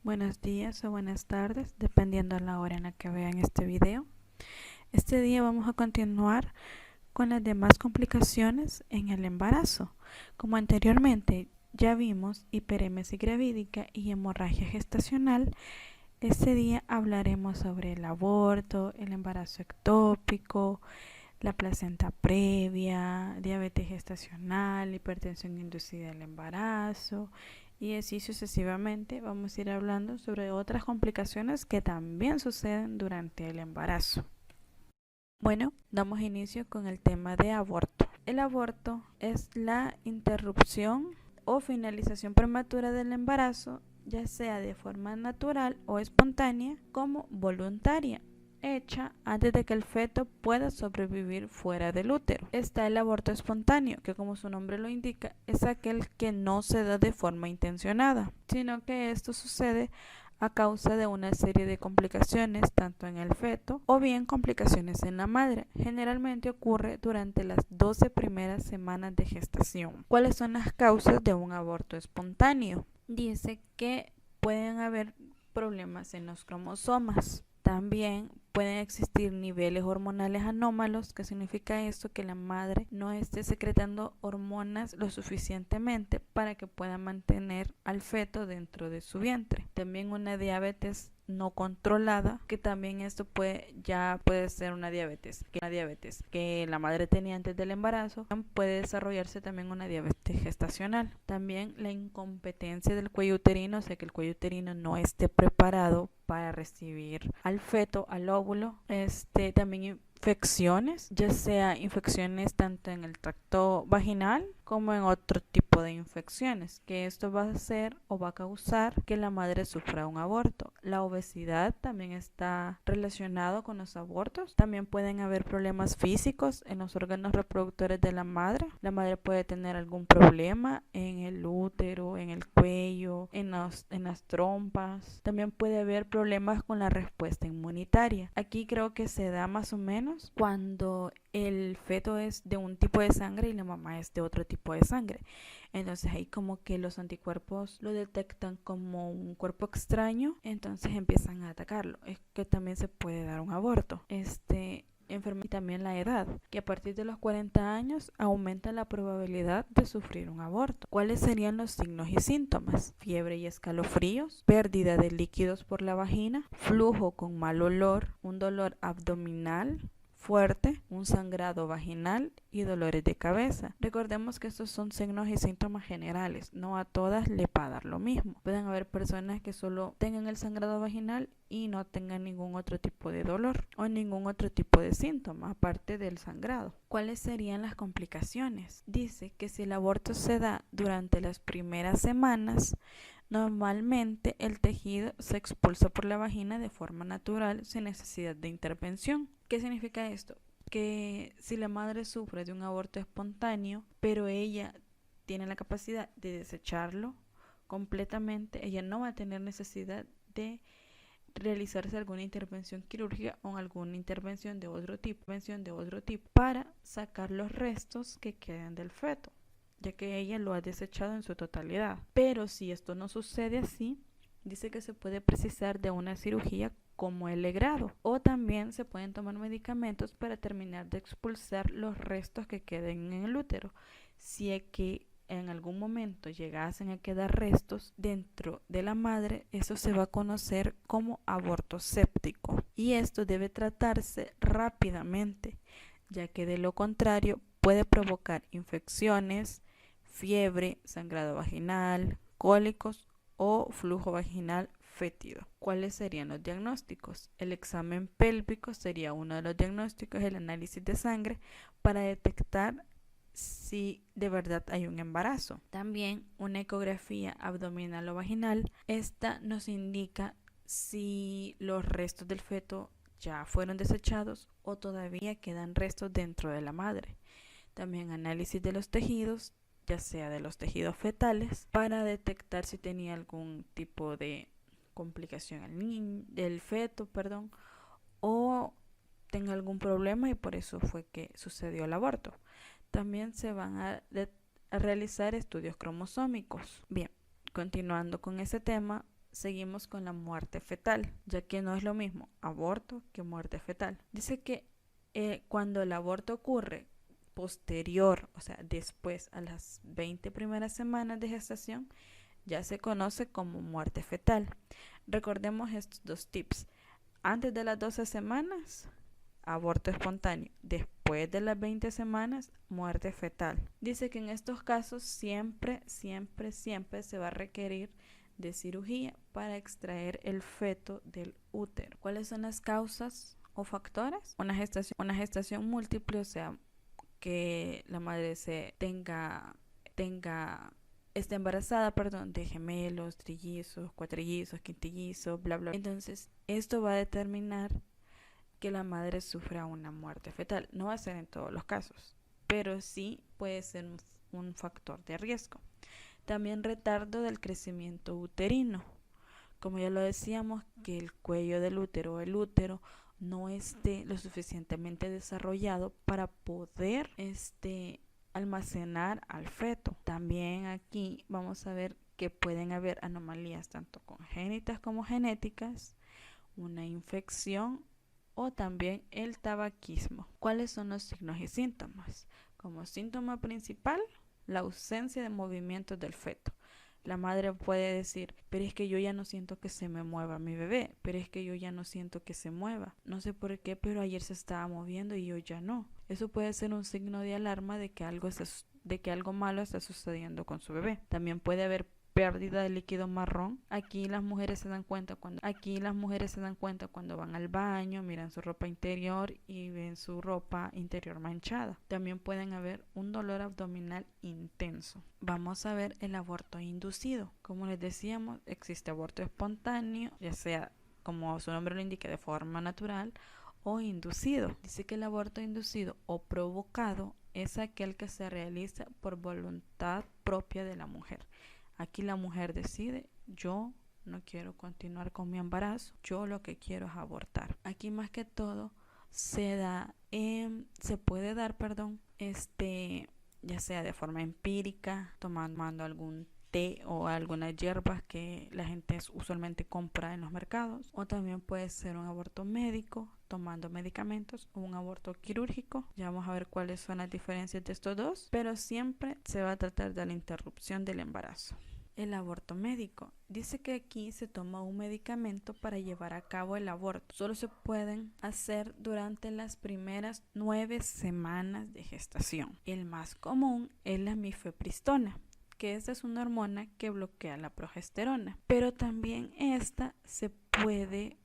Buenos días o buenas tardes, dependiendo de la hora en la que vean este video. Este día vamos a continuar con las demás complicaciones en el embarazo. Como anteriormente ya vimos hiperemesis gravídica y hemorragia gestacional, este día hablaremos sobre el aborto, el embarazo ectópico, la placenta previa, diabetes gestacional, hipertensión inducida al embarazo y así sucesivamente. Vamos a ir hablando sobre otras complicaciones que también suceden durante el embarazo. Bueno, damos inicio con el tema de aborto. El aborto es la interrupción o finalización prematura del embarazo, ya sea de forma natural o espontánea como voluntaria, hecha antes de que el feto pueda sobrevivir fuera del útero. Está el aborto espontáneo, que como su nombre lo indica, es aquel que no se da de forma intencionada, sino que esto sucede a causa de una serie de complicaciones tanto en el feto o bien complicaciones en la madre. Generalmente ocurre durante las 12 primeras semanas de gestación. ¿Cuáles son las causas de un aborto espontáneo? Dice que pueden haber problemas en los cromosomas. También pueden existir niveles hormonales anómalos, que significa esto, que la madre no esté secretando hormonas lo suficientemente para que pueda mantener al feto dentro de su vientre. También una diabetes no controlada, que también esto puede ser una diabetes que la madre tenía antes del embarazo. Puede desarrollarse también una diabetes gestacional. También la incompetencia del cuello uterino, o sea que el cuello uterino no esté preparado para recibir al feto, al óvulo. También infecciones, ya sea infecciones tanto en el tracto vaginal como en otro tipo de infecciones, que esto va a hacer o va a causar que la madre sufra un aborto. La obesidad también está relacionado con los abortos. También pueden haber problemas físicos en los órganos reproductores de la madre. La madre puede tener algún problema en el útero, en el cuello, en las trompas. También puede haber problemas con la respuesta inmunitaria. Aquí creo que se da más o menos cuando el feto es de un tipo de sangre y la mamá es de otro tipo de sangre. Entonces ahí como que los anticuerpos lo detectan como un cuerpo extraño, entonces empiezan a atacarlo. Es que también se puede dar un aborto. Y también la edad, que a partir de los 40 años aumenta la probabilidad de sufrir un aborto. ¿Cuáles serían los signos y síntomas? Fiebre y escalofríos, pérdida de líquidos por la vagina, flujo con mal olor, un dolor abdominal fuerte, un sangrado vaginal y dolores de cabeza. Recordemos que estos son signos y síntomas generales, no a todas le va a dar lo mismo. Pueden haber personas que solo tengan el sangrado vaginal y no tengan ningún otro tipo de dolor o ningún otro tipo de síntoma aparte del sangrado. ¿Cuáles serían las complicaciones? Dice que si el aborto se da durante las primeras semanas, normalmente el tejido se expulsa por la vagina de forma natural sin necesidad de intervención. ¿Qué significa esto? Que si la madre sufre de un aborto espontáneo, pero ella tiene la capacidad de desecharlo completamente, ella no va a tener necesidad de realizarse alguna intervención quirúrgica o alguna intervención de otro tipo para sacar los restos que quedan del feto, ya que ella lo ha desechado en su totalidad. Pero si esto no sucede así, dice que se puede precisar de una cirugía como el legrado, o también se pueden tomar medicamentos para terminar de expulsar los restos que queden en el útero, si es que en algún momento llegasen a quedar restos dentro de la madre. Eso se va a conocer como aborto séptico y esto debe tratarse rápidamente, ya que de lo contrario puede provocar infecciones, fiebre, sangrado vaginal, cólicos o flujo vaginal fétido. ¿Cuáles serían los diagnósticos? El examen pélvico sería uno de los diagnósticos, el análisis de sangre para detectar si de verdad hay un embarazo. También una ecografía abdominal o vaginal. Esta nos indica si los restos del feto ya fueron desechados o todavía quedan restos dentro de la madre. También análisis de los tejidos, ya sea de los tejidos fetales, para detectar si tenía algún tipo de complicación del feto, o tenga algún problema y por eso fue que sucedió el aborto. También se van a realizar estudios cromosómicos. Bien, continuando con ese tema, seguimos con la muerte fetal, ya que no es lo mismo aborto que muerte fetal. Dice que cuando el aborto ocurre posterior, o sea, después a las 20 primeras semanas de gestación, ya se conoce como muerte fetal. Recordemos estos dos tips. Antes de las 12 semanas, aborto espontáneo. Después de las 20 semanas, muerte fetal. Dice que en estos casos siempre se va a requerir de cirugía para extraer el feto del útero. ¿Cuáles son las causas o factores? Una gestación múltiple, o sea, que la madre esté embarazada, de gemelos, trillizos, cuatrillizos, quintillizos, bla, bla. Entonces, esto va a determinar que la madre sufra una muerte fetal. No va a ser en todos los casos, pero sí puede ser un factor de riesgo. También retardo del crecimiento uterino. Como ya lo decíamos, que el cuello del útero o el útero no esté lo suficientemente desarrollado para poder almacenar al feto. También aquí vamos a ver que pueden haber anomalías tanto congénitas como genéticas, una infección o también el tabaquismo. ¿Cuáles son los signos y síntomas? Como síntoma principal, la ausencia de movimientos del feto. La madre puede decir, pero es que yo ya no siento que se me mueva mi bebé, pero es que yo ya no siento que se mueva. No sé por qué, pero ayer se estaba moviendo y hoy ya no. Eso puede ser un signo de alarma de que algo malo está sucediendo con su bebé. También puede haber pérdida de líquido marrón. Aquí las mujeres se dan cuenta cuando van al baño, miran su ropa interior y ven su ropa interior manchada. También pueden haber un dolor abdominal intenso. Vamos a ver el aborto inducido. Como les decíamos, existe aborto espontáneo, ya sea como su nombre lo indica, de forma natural o inducido. Dice que el aborto inducido o provocado es aquel que se realiza por voluntad propia de la mujer. Aquí la mujer decide, yo no quiero continuar con mi embarazo, yo lo que quiero es abortar. Aquí más que todo se puede dar, ya sea de forma empírica, tomando algún té o algunas hierbas que la gente usualmente compra en los mercados, o también puede ser un aborto médico, tomando medicamentos, o un aborto quirúrgico. Ya vamos a ver cuáles son las diferencias de estos dos, pero siempre se va a tratar de la interrupción del embarazo. El aborto médico. Dice que aquí se toma un medicamento para llevar a cabo el aborto. Solo se pueden hacer durante las primeras 9 semanas de gestación. El más común es la mifepristona, que esta es una hormona que bloquea la progesterona, pero también esta se puede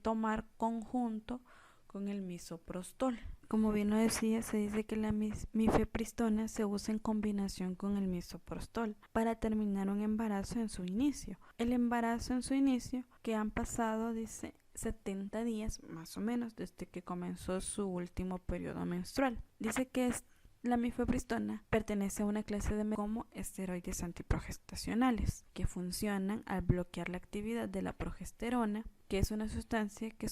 tomar conjunto con el misoprostol. Como bien lo decía, se dice que la mifepristona se usa en combinación con el misoprostol para terminar un embarazo en su inicio. El embarazo en su inicio, que han pasado, dice, 70 días más o menos desde que comenzó su último periodo menstrual. Dice que la mifepristona pertenece a una clase de como esteroides antiprogestacionales que funcionan al bloquear la actividad de la progesterona, que es una sustancia que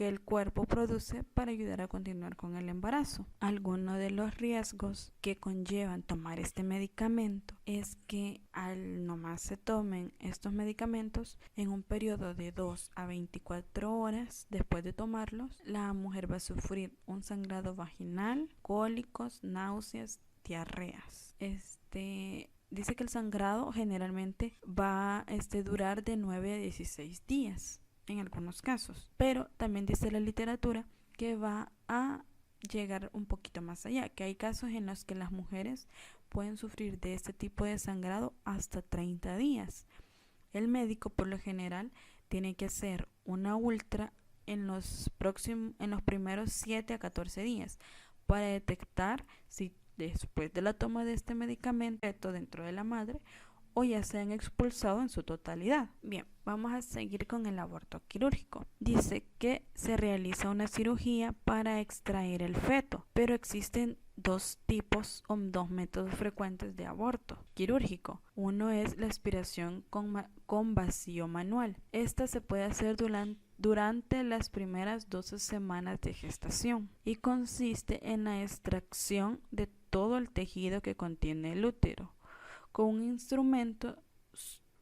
el cuerpo produce para ayudar a continuar con el embarazo. Algunos de los riesgos que conllevan tomar este medicamento es que al nomás se tomen estos medicamentos en un periodo de 2 a 24 horas después de tomarlos, la mujer va a sufrir un sangrado vaginal, cólicos, náuseas, diarreas. Dice que el sangrado generalmente va a durar de 9 a 16 días. En algunos casos, pero también dice la literatura que va a llegar un poquito más allá, que hay casos en los que las mujeres pueden sufrir de este tipo de sangrado hasta 30 días. El médico por lo general tiene que hacer una ultra en los primeros 7 a 14 días para detectar si después de la toma de este medicamento dentro de la madre o ya se han expulsado en su totalidad. Bien, vamos a seguir con el aborto quirúrgico. Dice que se realiza una cirugía para extraer el feto, pero existen dos tipos o dos métodos frecuentes de aborto quirúrgico. Uno es la aspiración con vacío manual. Esta se puede hacer durante las primeras 12 semanas de gestación y consiste en la extracción de todo el tejido que contiene el útero con un instrumento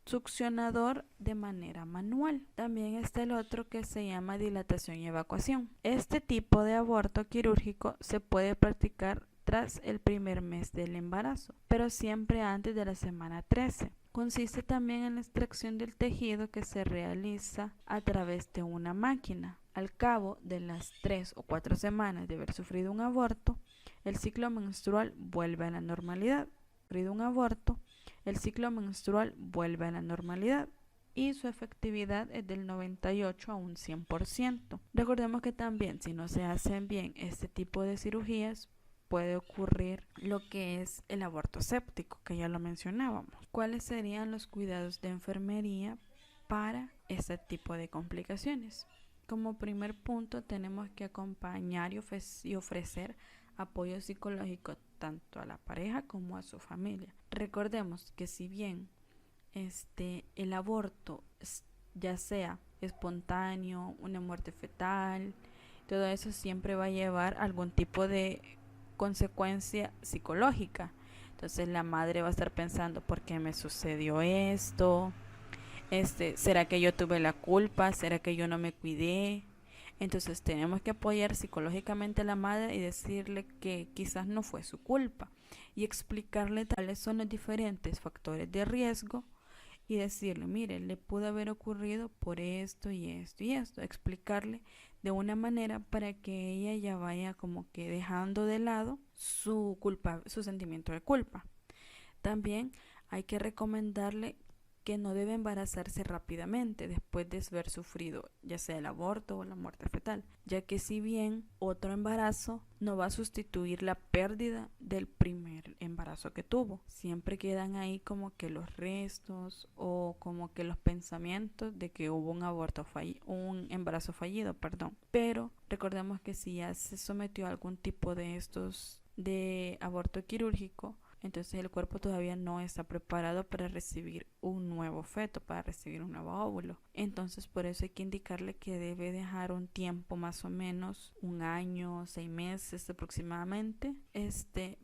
succionador de manera manual. También está el otro que se llama dilatación y evacuación. Este tipo de aborto quirúrgico se puede practicar tras el primer mes del embarazo, pero siempre antes de la semana 13. Consiste también en la extracción del tejido que se realiza a través de una máquina. Al cabo de las 3 o 4 semanas de haber sufrido un aborto, el ciclo menstrual vuelve a la normalidad. Un aborto, el ciclo menstrual vuelve a la normalidad y su efectividad es del 98 a un 100%. Recordemos que también si no se hacen bien este tipo de cirugías, puede ocurrir lo que es el aborto séptico, que ya lo mencionábamos. ¿Cuáles serían los cuidados de enfermería para este tipo de complicaciones? Como primer punto, tenemos que acompañar y ofrecer apoyo psicológico tanto a la pareja como a su familia. Recordemos que si bien el aborto, ya sea espontáneo, una muerte fetal, todo eso siempre va a llevar algún tipo de consecuencia psicológica. Entonces la madre va a estar pensando, ¿por qué me sucedió esto? ¿Será que yo tuve la culpa? ¿Será que yo no me cuidé? Entonces tenemos que apoyar psicológicamente a la madre y decirle que quizás no fue su culpa y explicarle cuáles son los diferentes factores de riesgo y decirle, mire, le pudo haber ocurrido por esto y esto y esto, explicarle de una manera para que ella ya vaya como que dejando de lado su culpa, su sentimiento de culpa. También hay que recomendarle que no debe embarazarse rápidamente después de haber sufrido ya sea el aborto o la muerte fetal, ya que si bien otro embarazo no va a sustituir la pérdida del primer embarazo que tuvo, siempre quedan ahí como que los restos o como que los pensamientos de que hubo un embarazo fallido, perdón. Pero recordemos que si ya se sometió a algún tipo de estos de aborto quirúrgico, entonces el cuerpo todavía no está preparado para recibir un nuevo feto, para recibir un nuevo óvulo. Entonces por eso hay que indicarle que debe dejar un tiempo más o menos, un año, 6 meses aproximadamente,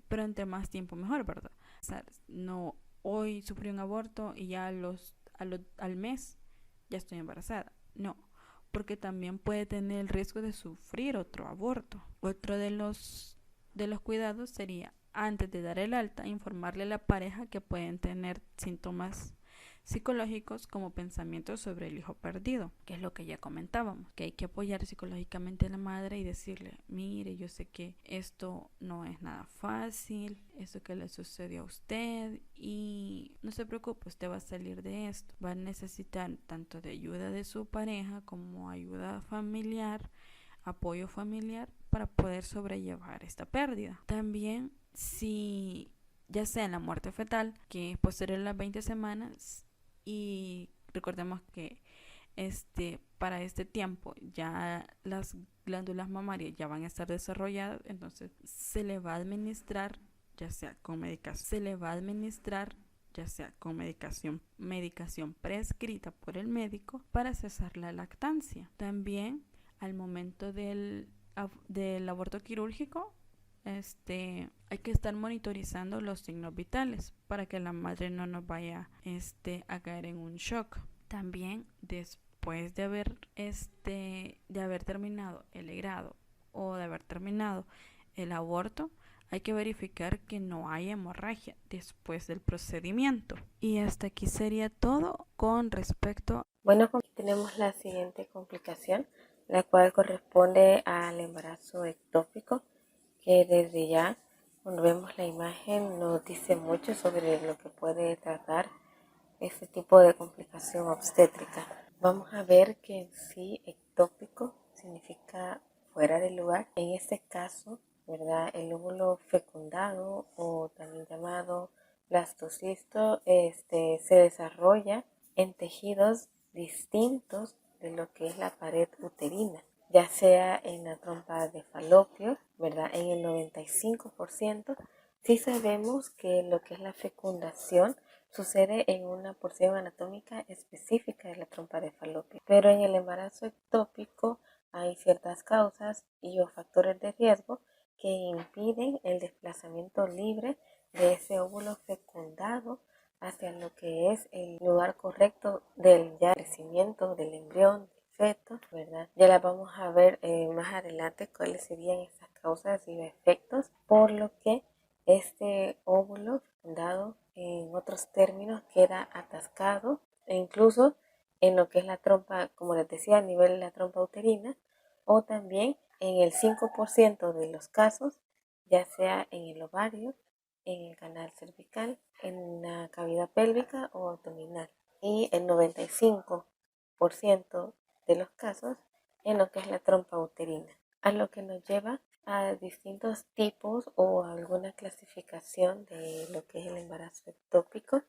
pero entre más tiempo mejor, ¿verdad? O sea, no, hoy sufrí un aborto y ya al mes ya estoy embarazada. No, porque también puede tener el riesgo de sufrir otro aborto. Otro de los cuidados sería antes de dar el alta, informarle a la pareja que pueden tener síntomas psicológicos como pensamientos sobre el hijo perdido, que es lo que ya comentábamos, que hay que apoyar psicológicamente a la madre y decirle, mire, yo sé que esto no es nada fácil, esto que le sucedió a usted y no se preocupe, usted va a salir de esto, va a necesitar tanto de ayuda de su pareja como ayuda familiar, apoyo familiar para poder sobrellevar esta pérdida. También si ya sea en la muerte fetal, que es posterior a las 20 semanas, y recordemos que para este tiempo ya las glándulas mamarias ya van a estar desarrolladas, entonces se le va a administrar ya sea con medicación prescrita por el médico para cesar la lactancia. También al momento del aborto quirúrgico, hay que estar monitorizando los signos vitales para que la madre no nos vaya a caer en un shock. También después de haber terminado el grado o de haber terminado el aborto, hay que verificar que no hay hemorragia después del procedimiento. Y hasta aquí sería todo con respecto. Bueno, aquí tenemos la siguiente complicación, la cual corresponde al embarazo ectópico, que desde ya, cuando vemos la imagen, nos dice mucho sobre lo que puede tratar este tipo de complicación obstétrica. Vamos a ver que en sí ectópico significa fuera del lugar. En este caso, ¿verdad? El óvulo fecundado o también llamado blastocisto se desarrolla en tejidos distintos de lo que es la pared uterina, ya sea en la trompa de falopio, ¿verdad? En el 95%, sí sabemos que lo que es la fecundación sucede en una porción anatómica específica de la trompa de falopio, pero en el embarazo ectópico hay ciertas causas y o factores de riesgo que impiden el desplazamiento libre de ese óvulo fecundado hacia lo que es el lugar correcto del ya crecimiento del embrión, del feto, ¿verdad? Ya las vamos a ver más adelante cuáles serían esas causas y efectos, por lo que este óvulo fecundado, en otros términos, queda atascado e incluso en lo que es la trompa, como les decía, a nivel de la trompa uterina, o también en el 5% de los casos, ya sea en el ovario, en el canal cervical, en la cavidad pélvica o abdominal, y el 95% de los casos en lo que es la trompa uterina, a lo que nos lleva a distintos tipos o alguna clasificación de lo que es el embarazo ectópico,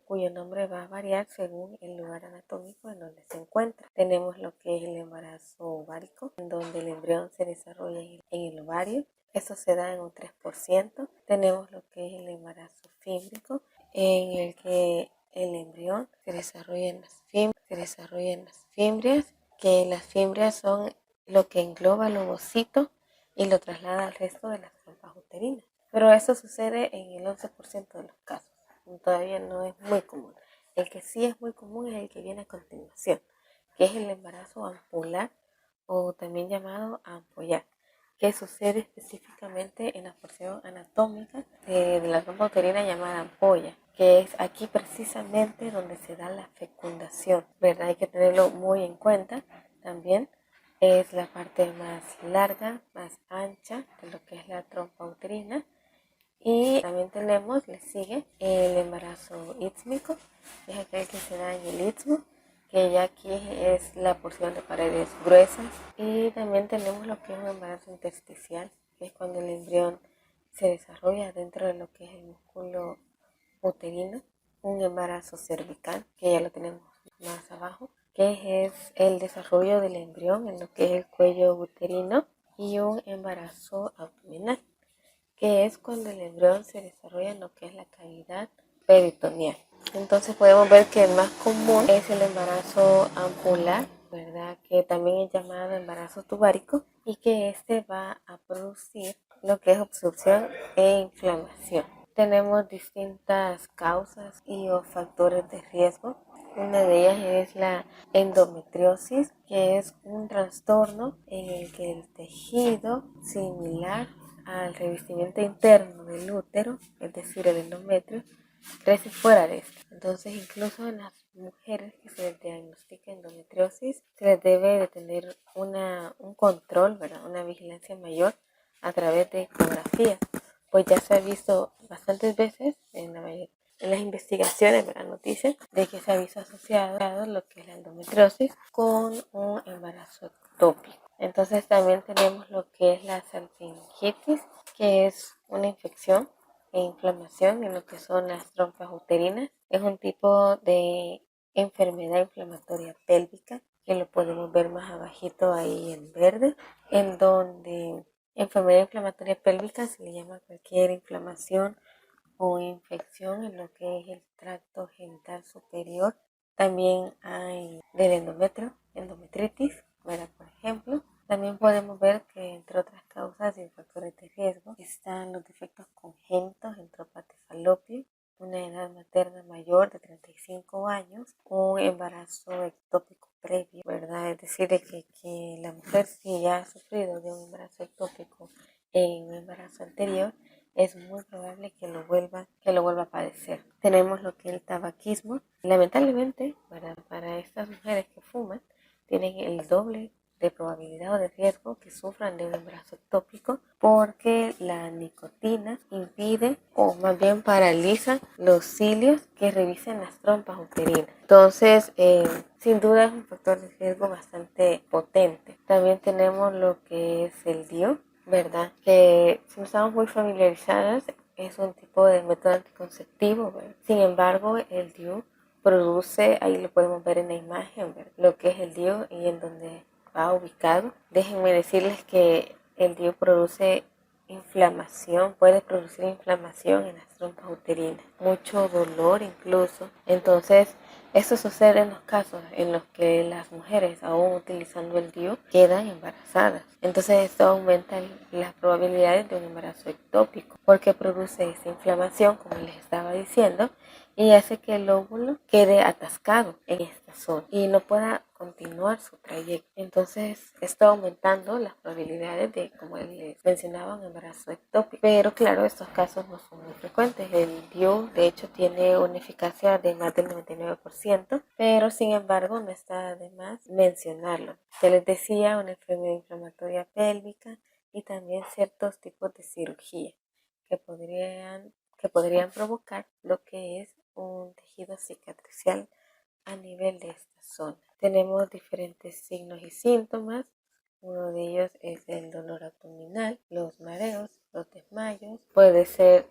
cuyo nombre va a variar según el lugar anatómico en donde se encuentra. Tenemos lo que es el embarazo ovárico, en donde el embrión se desarrolla en el ovario. Eso se da en un 3%. Tenemos lo que es el embarazo fímbrico, en el que el embrión se desarrolla en las fimbrias, que las fimbrias son lo que engloba el ovocito y lo traslada al resto de las trompas uterinas. Pero eso sucede en el 11% de los casos. Todavía no es muy común. El que sí es muy común es el que viene a continuación, que es el embarazo ampular o también llamado ampollar, que sucede específicamente en la porción anatómica de la trompa uterina llamada ampolla, que es aquí precisamente donde se da la fecundación, ¿verdad? Hay que tenerlo muy en cuenta. También es la parte más larga, más ancha de lo que es la trompa uterina. Y también le sigue el embarazo ístmico, que es aquel que se da en el istmo, que ya aquí es la porción de paredes gruesas. Y también tenemos lo que es un embarazo intersticial, que es cuando el embrión se desarrolla dentro de lo que es el músculo uterino. Un embarazo cervical, que ya lo tenemos más abajo, que es el desarrollo del embrión en lo que es el cuello uterino. Y un embarazo abdominal, que es cuando el embrión se desarrolla en lo que es la cavidad peritoneal. Entonces podemos ver que el más común es el embarazo ampular, ¿verdad? Que también es llamado embarazo tubárico, y que este va a producir lo que es obstrucción e inflamación. Tenemos distintas causas y o factores de riesgo. Una de ellas es la endometriosis, que es un trastorno en el que el tejido similar al revestimiento interno del útero, es decir, el endometrio, crece fuera de esto. Entonces, incluso en las mujeres que se les diagnostica endometriosis, se les debe de tener un control, ¿verdad? Una vigilancia mayor a través de ecografía, pues ya se ha visto bastantes veces en las investigaciones, ¿verdad? Noticias de que se ha visto asociado lo que es la endometriosis con un embarazo ectópico. Entonces también tenemos lo que es la salpingitis, que es una infección e inflamación en lo que son las trompas uterinas. Es un tipo de enfermedad inflamatoria pélvica, que lo podemos ver más abajito ahí en verde, en donde enfermedad inflamatoria pélvica se le llama cualquier inflamación o infección en lo que es el tracto genital superior. También hay del endometrio, endometritis, ¿verdad? Por ejemplo. También podemos ver que entre otras causas y factores de riesgo están los defectos congénitos en trompas de falopio, una edad materna mayor de 35 años, un embarazo ectópico previo, ¿verdad? Es decir, que la mujer, si ya ha sufrido de un embarazo ectópico en un embarazo anterior, es muy probable que lo vuelva a padecer. Tenemos lo que es el tabaquismo. Lamentablemente, para estas mujeres que fuman, tienen el doble de probabilidad o de riesgo que sufran de un embarazo ectópico, porque la nicotina impide o más bien paraliza los cilios que revisen las trompas uterinas. Entonces, sin duda es un factor de riesgo bastante potente. También tenemos lo que es el DIU, ¿verdad? Que si no estamos muy familiarizadas, es un tipo de método anticonceptivo, ¿verdad? Sin embargo, el DIU produce, ahí lo podemos ver en la imagen, ¿verdad? Lo que es el DIU y en donde va ubicado. Déjenme decirles que el DIU produce inflamación, puede producir inflamación en las trompas uterinas, mucho dolor incluso. Entonces, esto sucede en los casos en los que las mujeres, aún utilizando el DIU, quedan embarazadas. Entonces, esto aumenta las probabilidades de un embarazo ectópico, porque produce esa inflamación, como les estaba diciendo, y hace que el óvulo quede atascado en esta zona y no pueda continuar su trayecto. Entonces está aumentando las probabilidades de, como les mencionaba, un embarazo ectópico. Pero claro, estos casos no son muy frecuentes. El DIU de hecho tiene una eficacia de más del 99%, pero sin embargo no está de más mencionarlo. Ya les decía, una enfermedad inflamatoria pélvica y también ciertos tipos de cirugía que podrían provocar lo que es un tejido cicatricial a nivel de esta zona. Tenemos diferentes signos y síntomas. Uno de ellos es el dolor abdominal, los mareos, los desmayos. Puede ser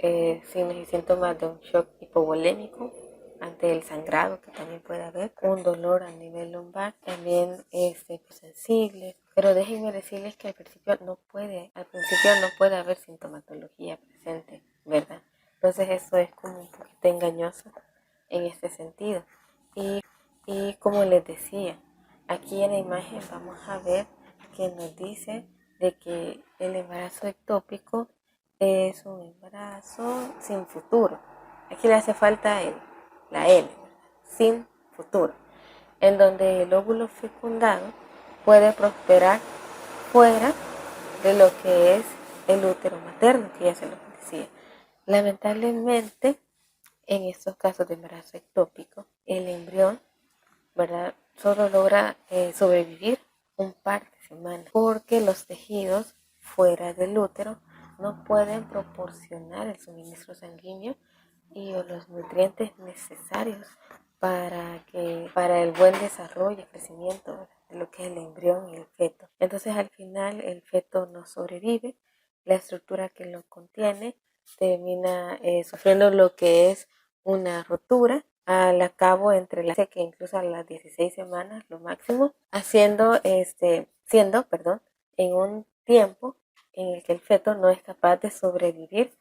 signos y síntomas de un shock hipovolémico ante el sangrado que también puede haber, un dolor a nivel lumbar, también sensible. Pero déjenme decirles que al principio no puede haber sintomatología presente, ¿verdad? Entonces eso es como un poquito engañoso en este sentido. Y como les decía, aquí en la imagen vamos a ver que nos dice de que el embarazo ectópico es un embarazo sin futuro. Aquí le hace falta la L, ¿verdad? Sin futuro, en donde el óvulo fecundado puede prosperar fuera de lo que es el útero materno, que ya se lo decía. Lamentablemente, en estos casos de embarazo ectópico, el embrión, ¿verdad?, solo logra sobrevivir un par de semanas porque los tejidos fuera del útero no pueden proporcionar el suministro sanguíneo y los nutrientes necesarios para el buen desarrollo y crecimiento de lo que es el embrión y el feto. Entonces al final el feto no sobrevive, la estructura que lo contiene termina sufriendo lo que es una rotura al cabo que incluso a las 16 semanas lo máximo, siendo en un tiempo en el que el feto no es capaz de sobrevivir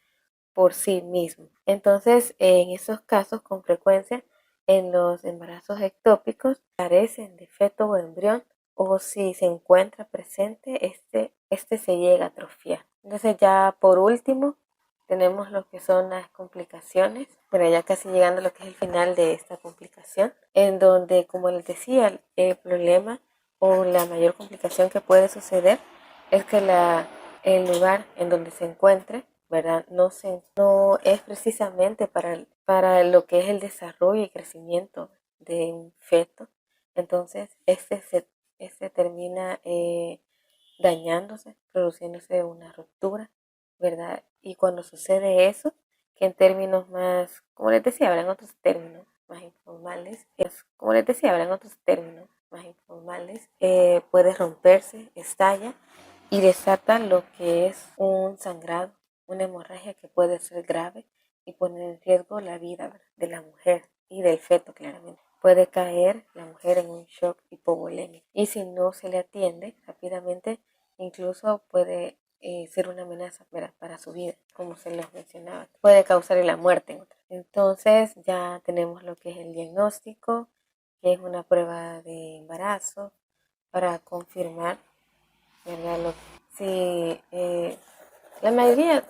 por sí mismo. Entonces, en esos casos, con frecuencia, en los embarazos ectópicos, carecen de feto o embrión, o si se encuentra presente, este se llega a atrofiar. Entonces, ya por último, tenemos lo que son las complicaciones, pero ya casi llegando a lo que es el final de esta complicación, en donde, como les decía, el problema o la mayor complicación que puede suceder es que el lugar en donde se encuentre, ¿verdad?, no es precisamente para lo que es el desarrollo y crecimiento de un feto. Entonces, este termina dañándose, produciéndose una ruptura, ¿verdad? Y cuando sucede eso, que en términos más, como les decía, habrán otros términos más informales, puede romperse, estalla y desata lo que es un sangrado, una hemorragia que puede ser grave y poner en riesgo la vida, ¿verdad?, de la mujer y del feto, claramente. Puede caer la mujer en un shock hipovolémico y si no se le atiende rápidamente, incluso puede ser una amenaza, ¿verdad?, para su vida, como se les mencionaba. Puede causarle la muerte. Entonces ya tenemos lo que es el diagnóstico, que es una prueba de embarazo para confirmar, ¿verdad? Si la mayoría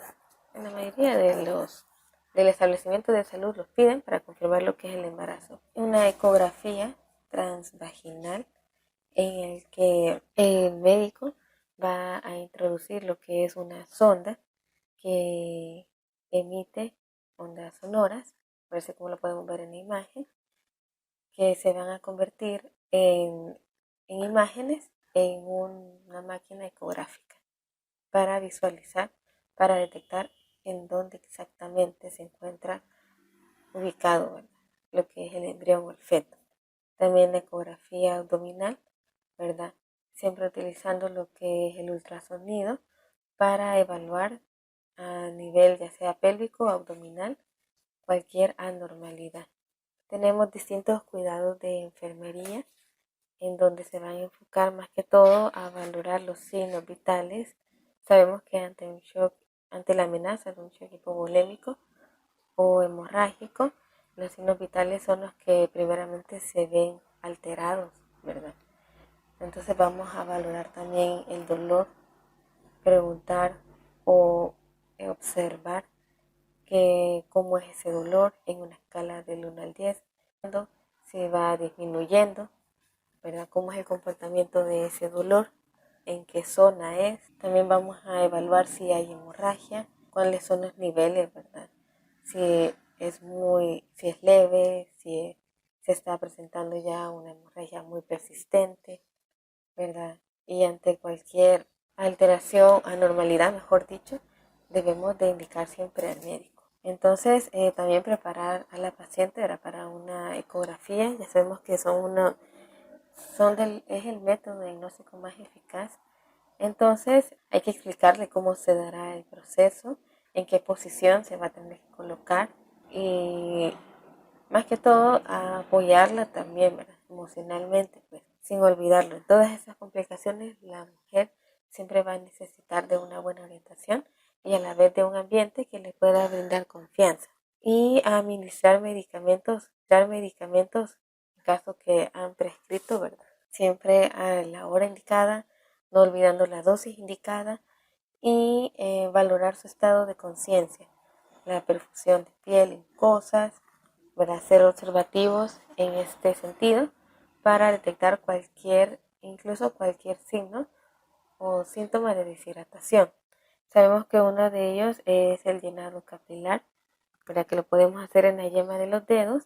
del establecimiento de salud los piden para confirmar lo que es el embarazo. Una ecografía transvaginal en el que el médico va a introducir lo que es una sonda que emite ondas sonoras, por eso como lo podemos ver en la imagen, que se van a convertir en imágenes en una máquina ecográfica para visualizar, para detectar en dónde exactamente se encuentra ubicado, ¿verdad?, lo que es el embrión o el feto. También la ecografía abdominal, ¿verdad?, siempre utilizando lo que es el ultrasonido para evaluar a nivel ya sea pélvico o abdominal cualquier anormalidad. Tenemos distintos cuidados de enfermería en donde se van a enfocar más que todo a valorar los signos vitales. Sabemos que ante la amenaza de un shock hipovolémico o hemorrágico, los signos vitales son los que primeramente se ven alterados, ¿verdad? Entonces vamos a valorar también el dolor, preguntar o observar que cómo es ese dolor en una escala del 1 al 10, cuando se va disminuyendo, ¿verdad? Cómo es el comportamiento de ese dolor, en qué zona es. También vamos a evaluar si hay hemorragia, cuáles son los niveles, ¿verdad? Si es leve, si se está presentando ya una hemorragia muy persistente, ¿verdad? Y ante cualquier alteración, anormalidad, mejor dicho, debemos de indicar siempre al médico. Entonces, también preparar a la paciente era para una ecografía. Ya sabemos que es el método diagnóstico más eficaz. Entonces, hay que explicarle cómo se dará el proceso, en qué posición se va a tener que colocar y más que todo a apoyarla también, ¿verdad? Emocionalmente, pues, sin olvidarlo. En todas esas complicaciones, la mujer siempre va a necesitar de una buena orientación y a la vez de un ambiente que le pueda brindar confianza. Y dar medicamentos en caso que han prescrito, ¿verdad? Siempre a la hora indicada, no olvidando la dosis indicada y valorar su estado de conciencia, la perfusión de piel en cosas, para ser observativos en este sentido para detectar incluso cualquier signo o síntoma de deshidratación. Sabemos que uno de ellos es el llenado capilar, para que lo podemos hacer en la yema de los dedos,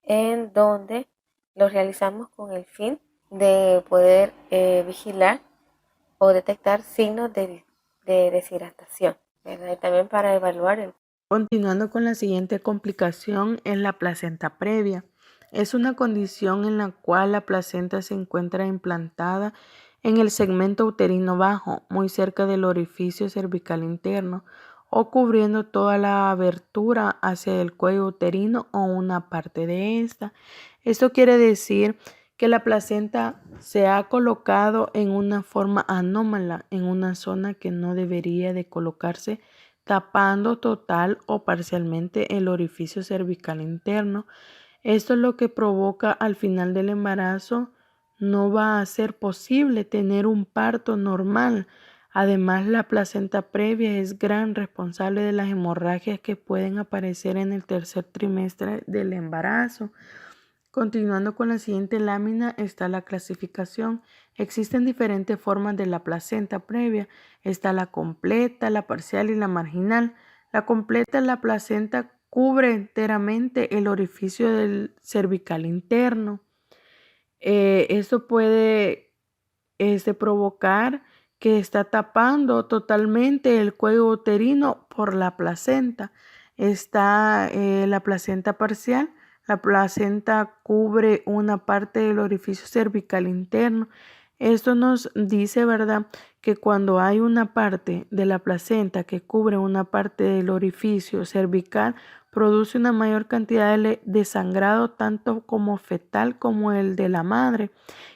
en donde lo realizamos con el fin de poder vigilar o detectar signos de deshidratación, ¿verdad? Y también para evaluar el... Continuando con la siguiente complicación es la placenta previa. Es una condición en la cual la placenta se encuentra implantada en el segmento uterino bajo, muy cerca del orificio cervical interno, o cubriendo toda la abertura hacia el cuello uterino o una parte de esta. Esto quiere decir que la placenta se ha colocado en una forma anómala, en una zona que no debería de colocarse, tapando total o parcialmente el orificio cervical interno. Esto es lo que provoca al final del embarazo no va a ser posible tener un parto normal. Además, la placenta previa es gran responsable de las hemorragias que pueden aparecer en el tercer trimestre del embarazo. Continuando con la siguiente lámina está la clasificación. Existen diferentes formas de la placenta previa. Está la completa, la parcial y la marginal. La completa es la placenta cubre enteramente el orificio del cervical interno. Esto puede provocar que está tapando totalmente el cuello uterino por la placenta. Está la placenta parcial. La placenta cubre una parte del orificio cervical interno. Esto nos dice, ¿verdad?, que cuando hay una parte de la placenta que cubre una parte del orificio cervical, produce una mayor cantidad de sangrado, tanto como fetal como el de la madre,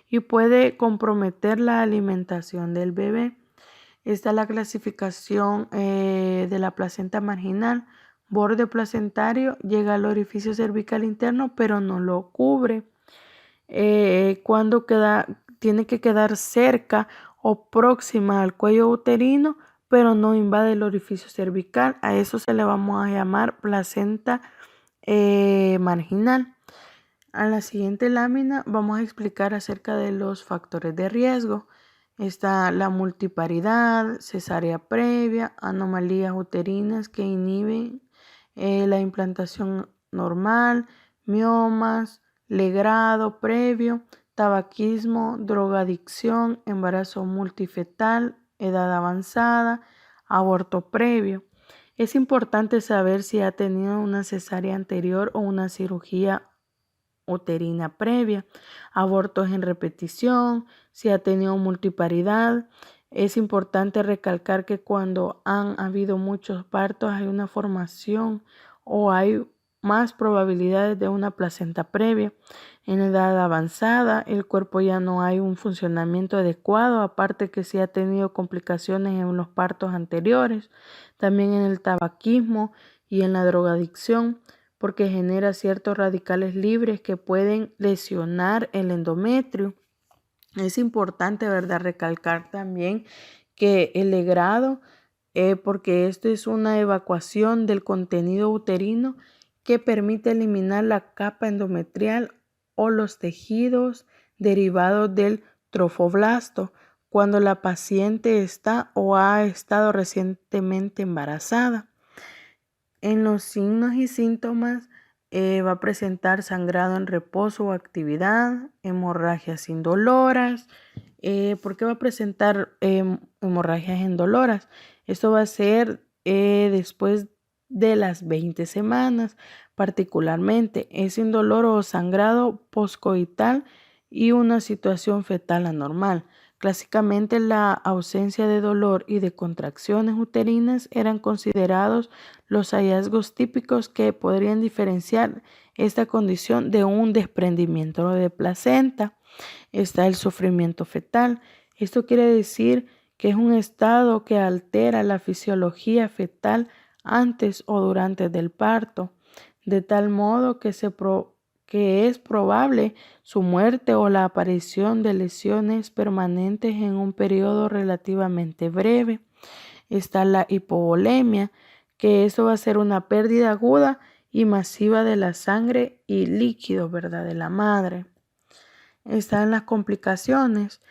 y puede comprometer la alimentación del bebé. Está la clasificación de la placenta marginal. Borde placentario, llega al orificio cervical interno, pero no lo cubre. Tiene que quedar cerca o próxima al cuello uterino, pero no invade el orificio cervical. A eso se le vamos a llamar placenta marginal. A la siguiente lámina vamos a explicar acerca de los factores de riesgo. Está la multiparidad, cesárea previa, anomalías uterinas que inhiben la implantación normal, miomas, legrado previo, tabaquismo, drogadicción, embarazo multifetal, edad avanzada, aborto previo. Es importante saber si ha tenido una cesárea anterior o una cirugía uterina previa, abortos en repetición, si ha tenido multiparidad. Es importante recalcar que cuando han habido muchos partos hay una formación o hay más probabilidades de una placenta previa. En edad avanzada, el cuerpo ya no hay un funcionamiento adecuado, aparte que si ha tenido complicaciones en los partos anteriores, también en el tabaquismo y en la drogadicción, porque genera ciertos radicales libres que pueden lesionar el endometrio. Es importante, ¿verdad?, recalcar también que el legrado porque esto es una evacuación del contenido uterino que permite eliminar la capa endometrial o los tejidos derivados del trofoblasto cuando la paciente está o ha estado recientemente embarazada. En los signos y síntomas va a presentar sangrado en reposo o actividad, hemorragias indoloras. ¿Por qué va a presentar hemorragias indoloras? Esto va a ser después de las 20 semanas, particularmente es indoloro o sangrado poscoital y una situación fetal anormal. Clásicamente la ausencia de dolor y de contracciones uterinas eran considerados los hallazgos típicos que podrían diferenciar esta condición de un desprendimiento de placenta. Está el sufrimiento fetal. Esto quiere decir que es un estado que altera la fisiología fetal antes o durante del parto, de tal modo que es probable su muerte o la aparición de lesiones permanentes en un periodo relativamente breve. Está la hipovolemia, que eso va a ser una pérdida aguda y masiva de la sangre y líquido, ¿verdad?, de la madre. Están las complicaciones,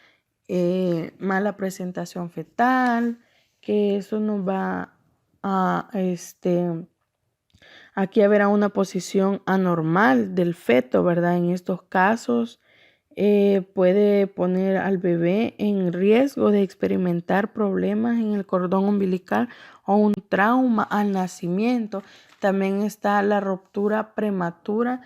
mala presentación fetal, que eso nos va a aquí habrá una posición anormal del feto, ¿verdad? En estos casos puede poner al bebé en riesgo de experimentar problemas en el cordón umbilical o un trauma al nacimiento. También está la ruptura prematura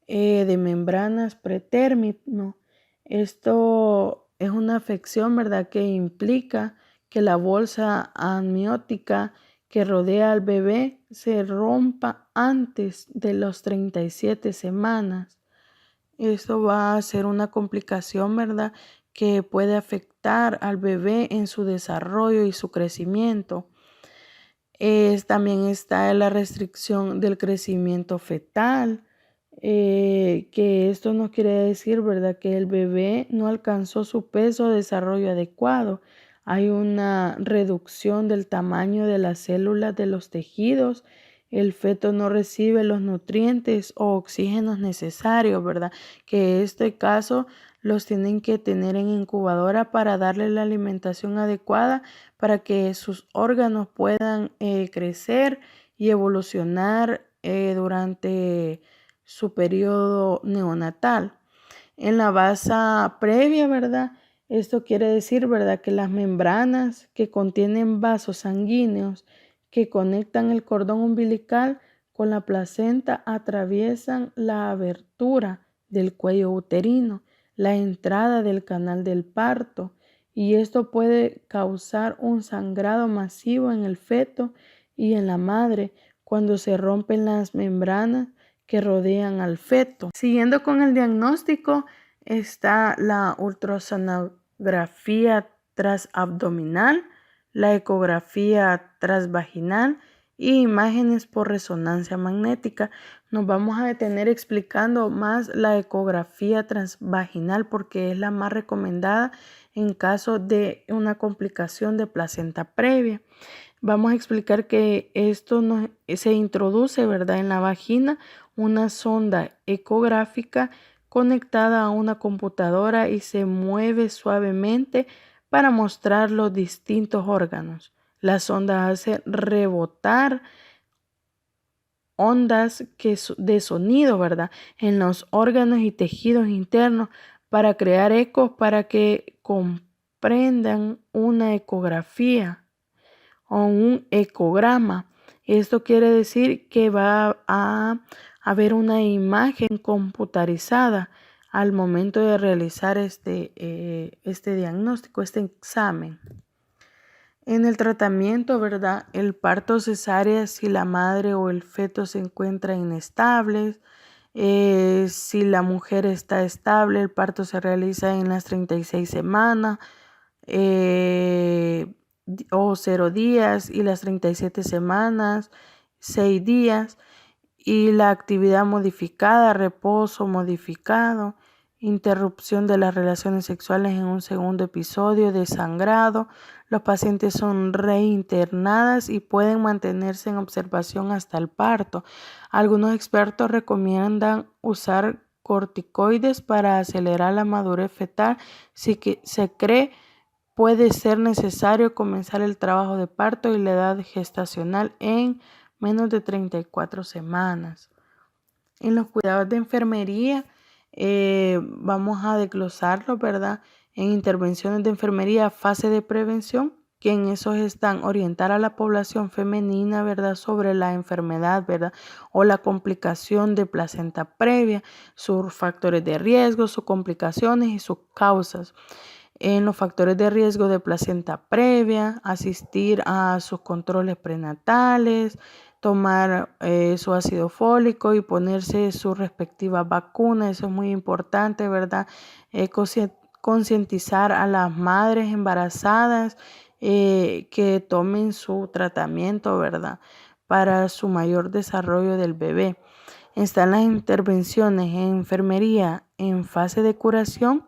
de membranas pretérmino. Esto es una afección, ¿verdad?, que implica que la bolsa amniótica que rodea al bebé se rompa antes de las 37 semanas. Esto va a ser una complicación, ¿verdad?, que puede afectar al bebé en su desarrollo y su crecimiento. También está la restricción del crecimiento fetal, que esto no quiere decir, ¿verdad?, que el bebé no alcanzó su peso o desarrollo adecuado. Hay una reducción del tamaño de las células de los tejidos. El feto no recibe los nutrientes o oxígenos necesarios, ¿verdad? Que en este caso los tienen que tener en incubadora para darle la alimentación adecuada para que sus órganos puedan crecer y evolucionar durante su periodo neonatal. En la base previa, ¿verdad? Esto quiere decir, ¿verdad?, que las membranas que contienen vasos sanguíneos que conectan el cordón umbilical con la placenta atraviesan la abertura del cuello uterino, la entrada del canal del parto, y esto puede causar un sangrado masivo en el feto y en la madre cuando se rompen las membranas que rodean al feto. Siguiendo con el diagnóstico está la ultrasonografía transabdominal, la ecografía transvaginal y imágenes por resonancia magnética. Nos vamos a detener explicando más la ecografía transvaginal porque es la más recomendada en caso de una complicación de placenta previa. Vamos a explicar que esto se introduce, ¿verdad?, en la vagina una sonda ecográfica conectada a una computadora y se mueve suavemente para mostrar los distintos órganos. La sonda hace rebotar ondas de sonido, ¿verdad?, en los órganos y tejidos internos para crear ecos para que comprendan una ecografía o un ecograma. Esto quiere decir que va a haber una imagen computarizada al momento de realizar este diagnóstico, este examen. En el tratamiento, ¿verdad?, el parto cesárea, si la madre o el feto se encuentra inestables, si la mujer está estable, el parto se realiza en las 36 semanas o 0 días, y las 37 semanas, 6 días, y la actividad modificada, reposo modificado, interrupción de las relaciones sexuales en un segundo episodio de sangrado. Los pacientes son reinternadas y pueden mantenerse en observación hasta el parto. Algunos expertos recomiendan usar corticoides para acelerar la madurez fetal. Si se cree puede ser necesario comenzar el trabajo de parto y la edad gestacional en menos de 34 semanas. En los cuidados de enfermería, vamos a desglosarlo, ¿verdad? En intervenciones de enfermería, fase de prevención, que en esos están orientar a la población femenina, ¿verdad? Sobre la enfermedad, ¿verdad? O la complicación de placenta previa, sus factores de riesgo, sus complicaciones y sus causas. En los factores de riesgo de placenta previa, asistir a sus controles prenatales, tomar su ácido fólico y ponerse su respectiva vacuna. Eso es muy importante, ¿verdad? Concientizar a las madres embarazadas que tomen su tratamiento, ¿verdad? Para su mayor desarrollo del bebé. Están las intervenciones en enfermería en fase de curación,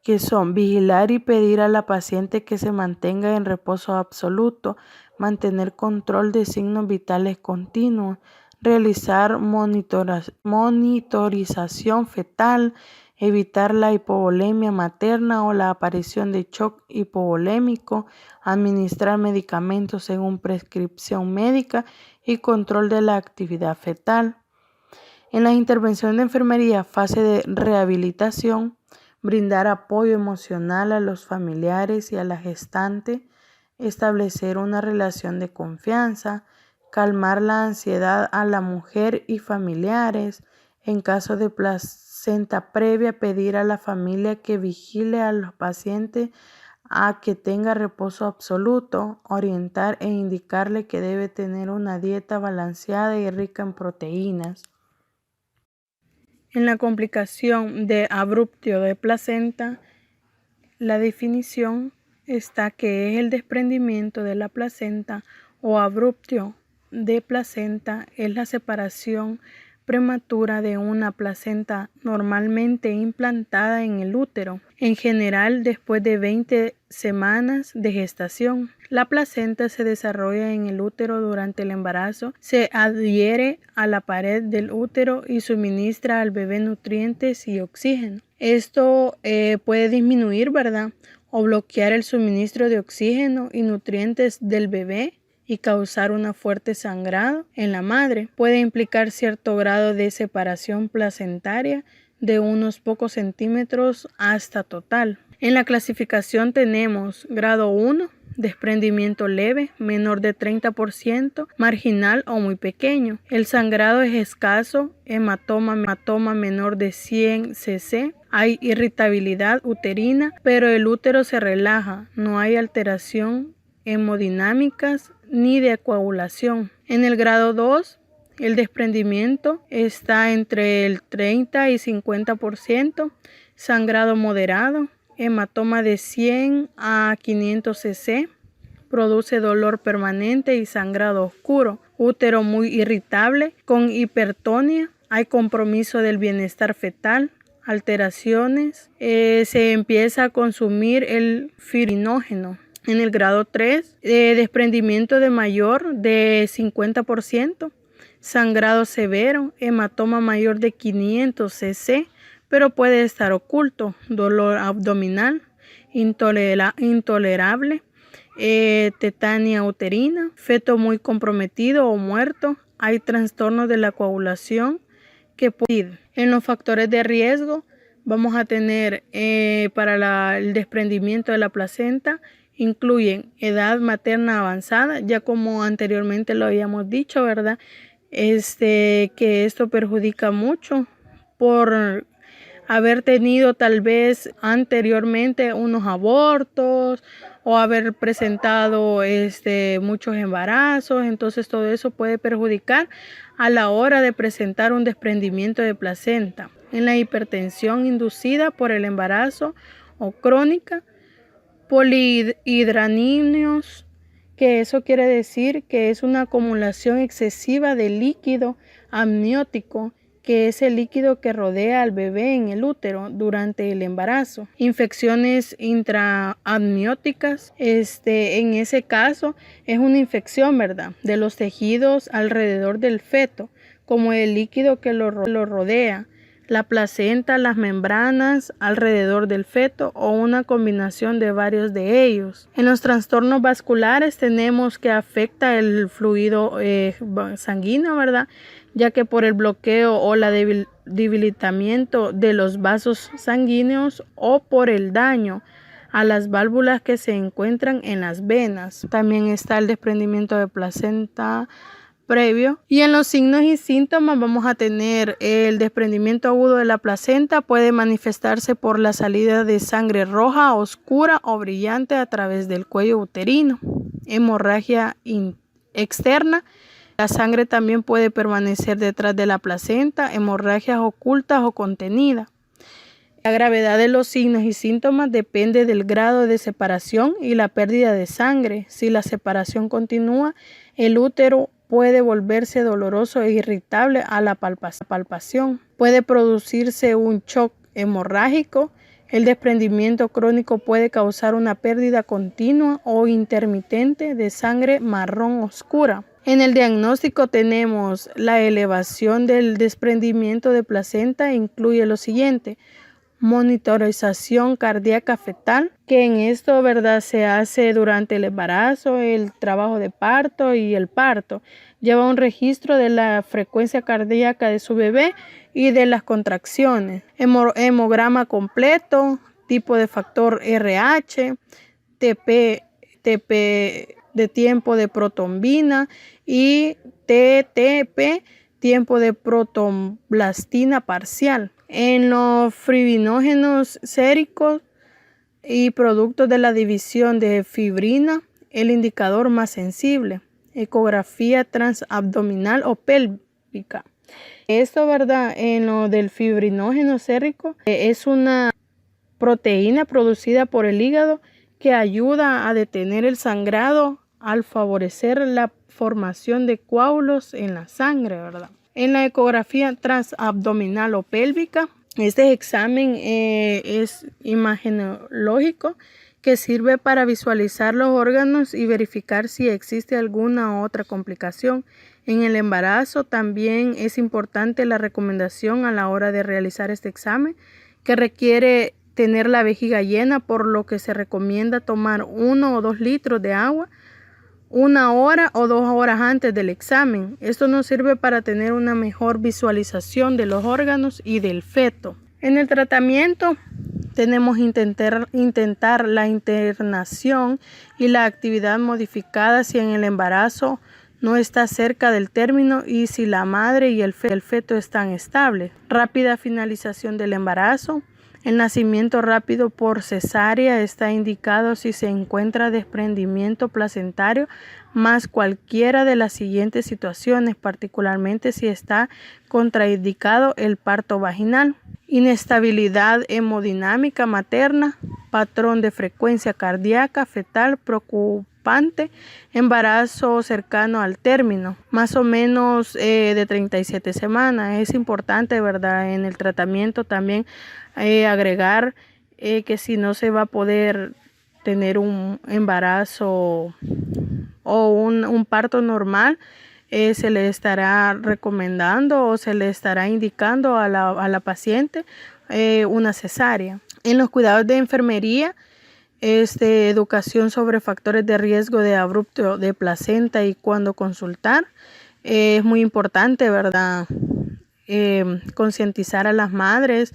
que son vigilar y pedir a la paciente que se mantenga en reposo absoluto, mantener control de signos vitales continuos, realizar monitorización fetal, evitar la hipovolemia materna o la aparición de shock hipovolémico, administrar medicamentos según prescripción médica y control de la actividad fetal. En las intervenciones de enfermería, fase de rehabilitación, brindar apoyo emocional a los familiares y a la gestante, establecer una relación de confianza, calmar la ansiedad a la mujer y familiares. En caso de placenta previa, pedir a la familia que vigile a los pacientes a que tenga reposo absoluto, orientar e indicarle que debe tener una dieta balanceada y rica en proteínas. En la complicación de abruptio de placenta, la definición está que es el desprendimiento de la placenta o abruptio de placenta es la separación prematura de una placenta normalmente implantada en el útero, en general después de 20 semanas de gestación. La placenta se desarrolla en el útero durante el embarazo, se adhiere a la pared del útero y suministra al bebé nutrientes y oxígeno. Esto puede disminuir, ¿verdad?, o bloquear el suministro de oxígeno y nutrientes del bebé y causar un fuerte sangrado en la madre. Puede implicar cierto grado de separación placentaria de unos pocos centímetros hasta total. En la clasificación tenemos grado 1, desprendimiento leve, menor de 30%, marginal o muy pequeño. El sangrado es escaso, hematoma menor de 100 cc. Hay irritabilidad uterina, pero el útero se relaja, no hay alteración hemodinámicas ni de coagulación. En el grado 2, el desprendimiento está entre el 30 y 50%, sangrado moderado, hematoma de 100 a 500 cc, produce dolor permanente y sangrado oscuro, útero muy irritable con hipertonia, hay compromiso del bienestar fetal, alteraciones, se empieza a consumir el fibrinógeno. En el grado 3, desprendimiento de mayor de 50%, sangrado severo, hematoma mayor de 500 cc, pero puede estar oculto, dolor abdominal, intolerable, tetania uterina, feto muy comprometido o muerto, hay trastornos de la coagulación que puede. En los factores de riesgo vamos a tener para el desprendimiento de la placenta, incluyen edad materna avanzada, ya como anteriormente lo habíamos dicho, ¿verdad? Que esto perjudica mucho por haber tenido tal vez anteriormente unos abortos o haber presentado muchos embarazos. Entonces todo eso puede perjudicar a la hora de presentar un desprendimiento de placenta. En la hipertensión inducida por el embarazo o crónica, polihidramnios, que eso quiere decir que es una acumulación excesiva de líquido amniótico que es el líquido que rodea al bebé en el útero durante el embarazo. Infecciones intraamnióticas, en ese caso es una infección, ¿verdad?, de los tejidos alrededor del feto, como el líquido que lo rodea, la placenta, las membranas alrededor del feto o una combinación de varios de ellos. En los trastornos vasculares tenemos que afecta el fluido sanguíneo, ¿verdad?, ya que por el bloqueo o la debilitamiento de los vasos sanguíneos o por el daño a las válvulas que se encuentran en las venas. También está el desprendimiento de placenta previo. Y en los signos y síntomas vamos a tener el desprendimiento agudo de la placenta. Puede manifestarse por la salida de sangre roja, oscura o brillante a través del cuello uterino. Hemorragia externa. La sangre también puede permanecer detrás de la placenta, hemorragias ocultas o contenidas. La gravedad de los signos y síntomas depende del grado de separación y la pérdida de sangre. Si la separación continúa, el útero puede volverse doloroso e irritable a la palpación. Puede producirse un shock hemorrágico. El desprendimiento crónico puede causar una pérdida continua o intermitente de sangre marrón oscura. En el diagnóstico tenemos la elevación del desprendimiento de placenta, incluye lo siguiente: monitorización cardíaca fetal, que en esto, ¿verdad?, se hace durante el embarazo, el trabajo de parto y el parto. Lleva un registro de la frecuencia cardíaca de su bebé y de las contracciones. Hemograma completo, tipo de factor RH, TP de tiempo de protombina y TTP, tiempo de protomblastina parcial. En los fibrinógenos séricos y productos de la división de fibrina, el indicador más sensible, ecografía transabdominal o pélvica. Esto, ¿verdad?, en lo del fibrinógeno sérico, es una proteína producida por el hígado que ayuda a detener el sangrado al favorecer la formación de coágulos en la sangre, ¿verdad? En la ecografía transabdominal o pélvica, este examen es imagenológico que sirve para visualizar los órganos y verificar si existe alguna otra complicación. En el embarazo también es importante la recomendación a la hora de realizar este examen, que requiere tener la vejiga llena, por lo que se recomienda tomar 1 o 2 litros de agua 1 hora o 2 horas antes del examen. Esto nos sirve para tener una mejor visualización de los órganos y del feto. En el tratamiento tenemos intentar la internación y la actividad modificada si en el embarazo no está cerca del término y si la madre y el feto están estables. Rápida finalización del embarazo. El nacimiento rápido por cesárea está indicado si se encuentra desprendimiento placentario más cualquiera de las siguientes situaciones, particularmente si está contraindicado el parto vaginal. Inestabilidad hemodinámica materna, patrón de frecuencia cardíaca fetal preocupante, embarazo cercano al término, más o menos de 37 semanas. Es importante, ¿verdad?, en el tratamiento también agregar que si no se va a poder tener un embarazo o un parto normal, se le estará recomendando o se le estará indicando a la paciente una cesárea. En los cuidados de enfermería, educación sobre factores de riesgo de abrupto de placenta y cuándo consultar. Es muy importante, ¿verdad?, concientizar a las madres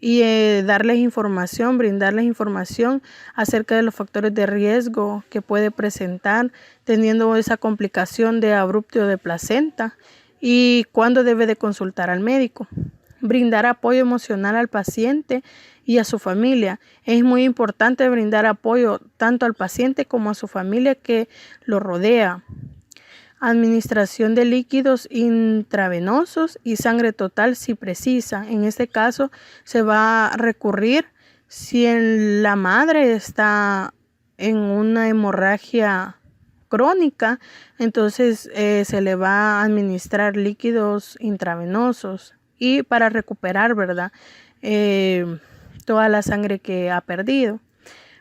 y brindarles información acerca de los factores de riesgo que puede presentar teniendo esa complicación de abrupto de placenta y cuándo debe de consultar al médico. Brindar apoyo emocional al paciente y a su familia. Es muy importante brindar apoyo tanto al paciente como a su familia que lo rodea. Administración de líquidos intravenosos y sangre total si precisa. En este caso se va a recurrir si la madre está en una hemorragia crónica, entonces se le va a administrar líquidos intravenosos y para recuperar, ¿verdad? Toda la sangre que ha perdido.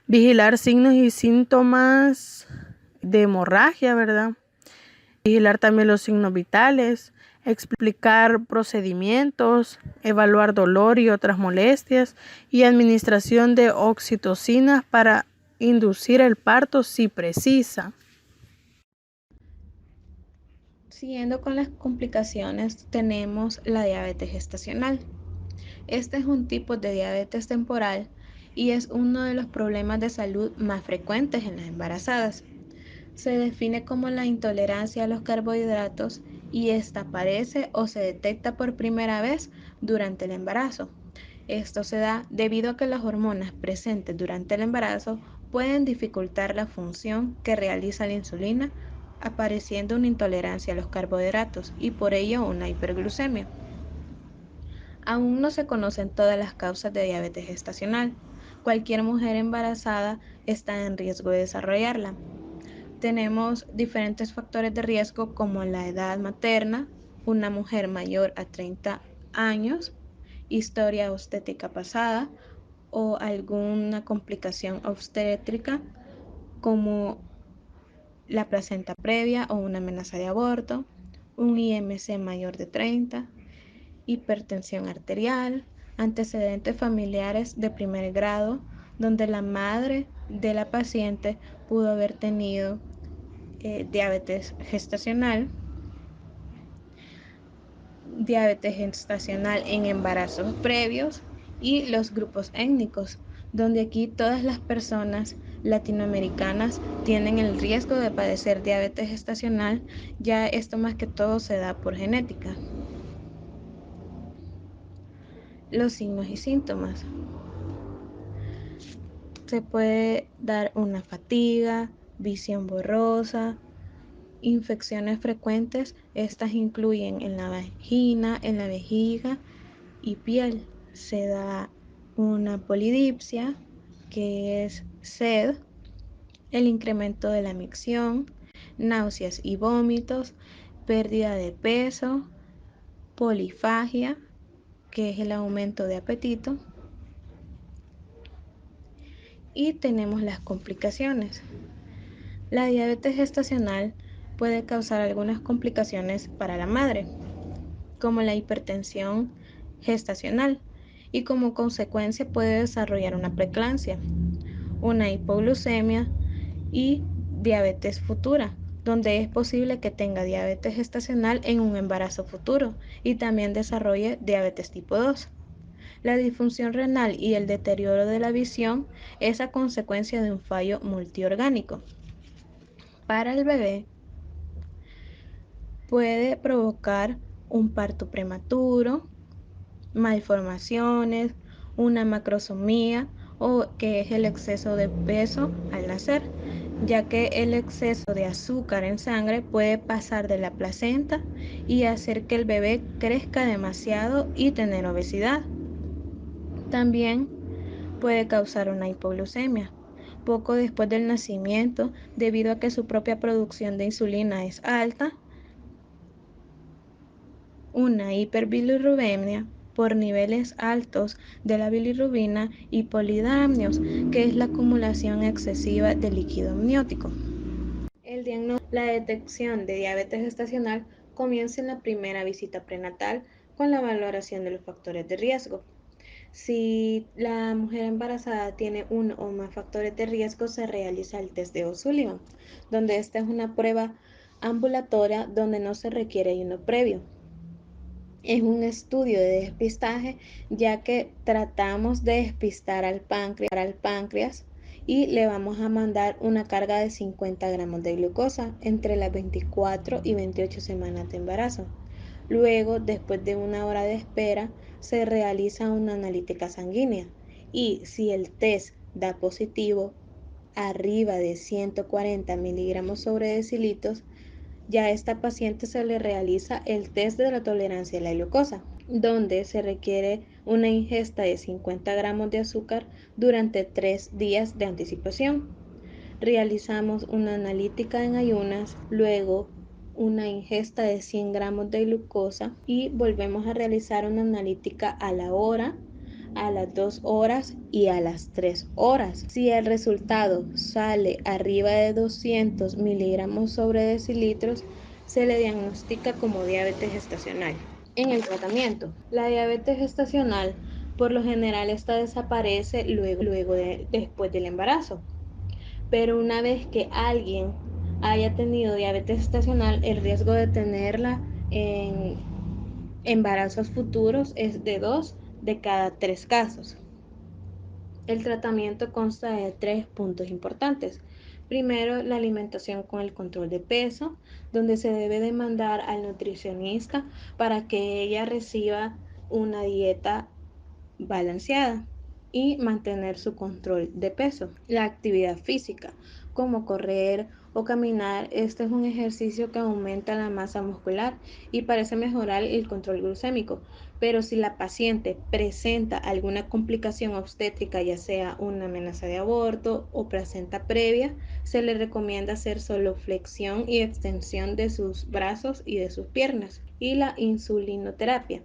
Vigilar signos y síntomas de hemorragia, ¿verdad? Vigilar también los signos vitales, explicar procedimientos, evaluar dolor y otras molestias y administración de oxitocinas para inducir el parto si precisa. Siguiendo con las complicaciones, tenemos la diabetes gestacional. Este es un tipo de diabetes temporal y es uno de los problemas de salud más frecuentes en las embarazadas. Se define como la intolerancia a los carbohidratos y esta aparece o se detecta por primera vez durante el embarazo. Esto se da debido a que las hormonas presentes durante el embarazo pueden dificultar la función que realiza la insulina, apareciendo una intolerancia a los carbohidratos y por ello una hiperglucemia. Aún no se conocen todas las causas de diabetes gestacional. Cualquier mujer embarazada está en riesgo de desarrollarla. Tenemos diferentes factores de riesgo como la edad materna, una mujer mayor a 30 años, historia obstétrica pasada o alguna complicación obstétrica como la placenta previa o una amenaza de aborto, un IMC mayor de 30, hipertensión arterial, antecedentes familiares de primer grado, donde la madre de la paciente pudo haber tenido diabetes gestacional en embarazos previos y los grupos étnicos, donde aquí todas las personas latinoamericanas tienen el riesgo de padecer diabetes gestacional, ya esto más que todo se da por genética. Los signos y síntomas. Se puede dar una fatiga, visión borrosa, infecciones frecuentes. Estas incluyen en la vagina, en la vejiga y piel. Se da una polidipsia, que es sed, el incremento de la micción, náuseas y vómitos, pérdida de peso, polifagia, que es el aumento de apetito. Y tenemos las complicaciones. La diabetes gestacional puede causar algunas complicaciones para la madre, como la hipertensión gestacional, y como consecuencia puede desarrollar una preeclampsia, una hipoglucemia y diabetes futura, donde es posible que tenga diabetes gestacional en un embarazo futuro y también desarrolle diabetes tipo 2. La disfunción renal y el deterioro de la visión es a consecuencia de un fallo multiorgánico. Para el bebé puede provocar un parto prematuro, malformaciones, una macrosomía o que es el exceso de peso al nacer, ya que el exceso de azúcar en sangre puede pasar de la placenta y hacer que el bebé crezca demasiado y tener obesidad. También puede causar una hipoglucemia poco después del nacimiento debido a que su propia producción de insulina es alta, una hiperbilirrubemia por niveles altos de la bilirrubina y polidamnios, que es la acumulación excesiva de líquido amniótico. La detección de diabetes gestacional comienza en la primera visita prenatal con la valoración de los factores de riesgo. Si la mujer embarazada tiene uno o más factores de riesgo, se realiza el test de O'Sullivan, donde esta es una prueba ambulatoria donde no se requiere ayuno previo. Es un estudio de despistaje, ya que tratamos de despistar al páncreas y le vamos a mandar una carga de 50 gramos de glucosa entre las 24 y 28 semanas de embarazo. Luego, después de una hora de espera, se realiza una analítica sanguínea y si el test da positivo arriba de 140 miligramos sobre decilitros, ya a esta paciente se le realiza el test de la tolerancia a la glucosa, donde se requiere una ingesta de 50 gramos de azúcar durante 3 días de anticipación. Realizamos una analítica en ayunas, luego una ingesta de 100 gramos de glucosa y volvemos a realizar una analítica a la hora, a las 2 horas y a las 3 horas. Si el resultado sale arriba de 200 miligramos sobre decilitros, se le diagnostica como diabetes gestacional. En el tratamiento, la diabetes gestacional por lo general esta desaparece después del embarazo. Pero una vez que alguien haya tenido diabetes gestacional, el riesgo de tenerla en embarazos futuros es de 2 de cada 3 casos. El tratamiento consta de 3 puntos importantes. Primero, la alimentación con el control de peso, donde se debe demandar al nutricionista para que ella reciba una dieta balanceada y mantener su control de peso. La actividad física, como correr o caminar, este es un ejercicio que aumenta la masa muscular y parece mejorar el control glucémico. Pero si la paciente presenta alguna complicación obstétrica, ya sea una amenaza de aborto o placenta previa, se le recomienda hacer solo flexión y extensión de sus brazos y de sus piernas. Y la insulinoterapia,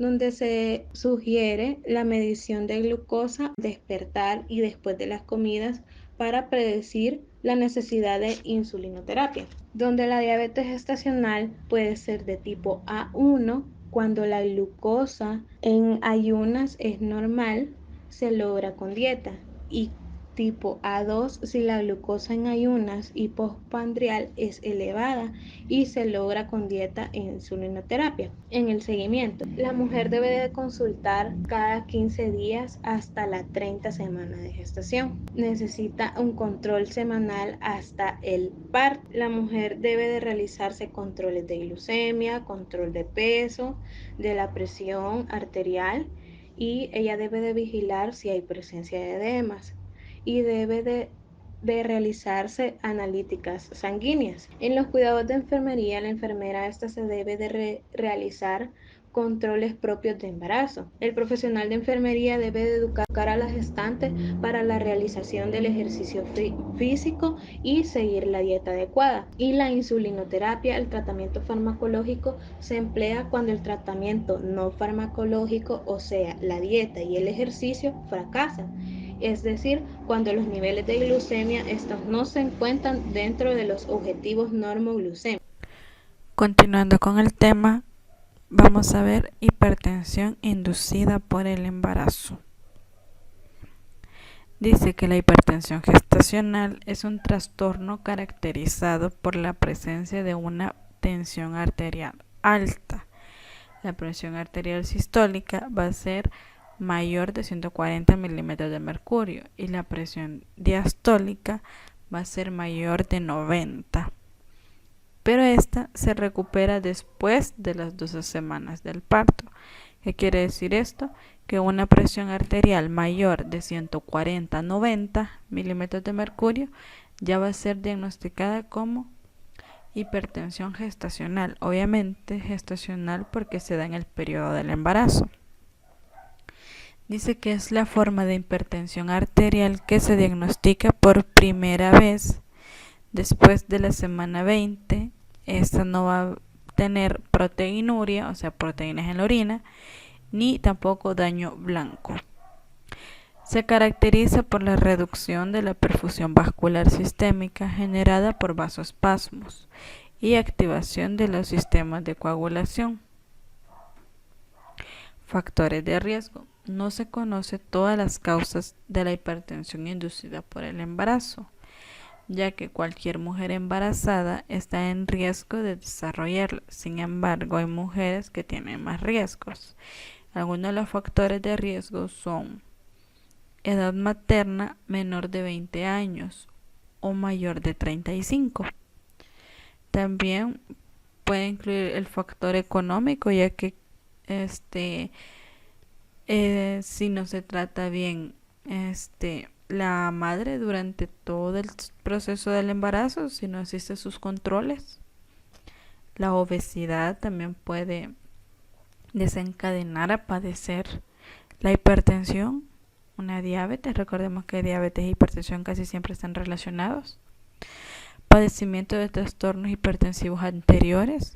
donde se sugiere la medición de glucosa al despertar y después de las comidas para predecir la necesidad de insulinoterapia, donde la diabetes gestacional puede ser de tipo A1 cuando la glucosa en ayunas es normal, se logra con dieta, y tipo A2 si la glucosa en ayunas y postprandial es elevada y se logra con dieta e insulinoterapia. En el seguimiento, la mujer debe de consultar cada 15 días hasta la 30 semana de gestación. Necesita un control semanal hasta el parto. La mujer debe de realizarse controles de glucemia, control de peso, de la presión arterial, y ella debe de vigilar si hay presencia de edemas y debe de realizarse analíticas sanguíneas. En los cuidados de enfermería, la enfermera esta se debe de realizar controles propios de embarazo. El profesional de enfermería debe de educar a la gestante para la realización del ejercicio físico y seguir la dieta adecuada. Y la insulinoterapia, el tratamiento farmacológico, se emplea cuando el tratamiento no farmacológico, o sea, la dieta y el ejercicio, fracasan. Es decir, cuando los niveles de glucemia estos no se encuentran dentro de los objetivos normoglucémicos. Continuando con el tema, vamos a ver hipertensión inducida por el embarazo. Dice que la hipertensión gestacional es un trastorno caracterizado por la presencia de una tensión arterial alta. La presión arterial sistólica va a ser mayor de 140 milímetros de mercurio y la presión diastólica va a ser mayor de 90. Pero esta se recupera después de las 12 semanas del parto. ¿Qué quiere decir esto? Que una presión arterial mayor de 140-90 milímetros de mercurio ya va a ser diagnosticada como hipertensión gestacional. Obviamente gestacional porque se da en el periodo del embarazo. Dice que es la forma de hipertensión arterial que se diagnostica por primera vez después de la semana 20. Esta no va a tener proteinuria, o sea, proteínas en la orina, ni tampoco daño blanco. Se caracteriza por la reducción de la perfusión vascular sistémica generada por vasoespasmos y activación de los sistemas de coagulación. Factores de riesgo. No se conoce todas las causas de la hipertensión inducida por el embarazo, ya que cualquier mujer embarazada está en riesgo de desarrollarla. Sin embargo, hay mujeres que tienen más riesgos. Algunos de los factores de riesgo son edad materna menor de 20 años o mayor de 35. También puede incluir el factor económico, ya que si no se trata bien la madre durante todo el proceso del embarazo, si no existen sus controles. La obesidad también puede desencadenar a padecer la hipertensión, una diabetes. Recordemos que diabetes e hipertensión casi siempre están relacionados. padecimiento de trastornos hipertensivos anteriores,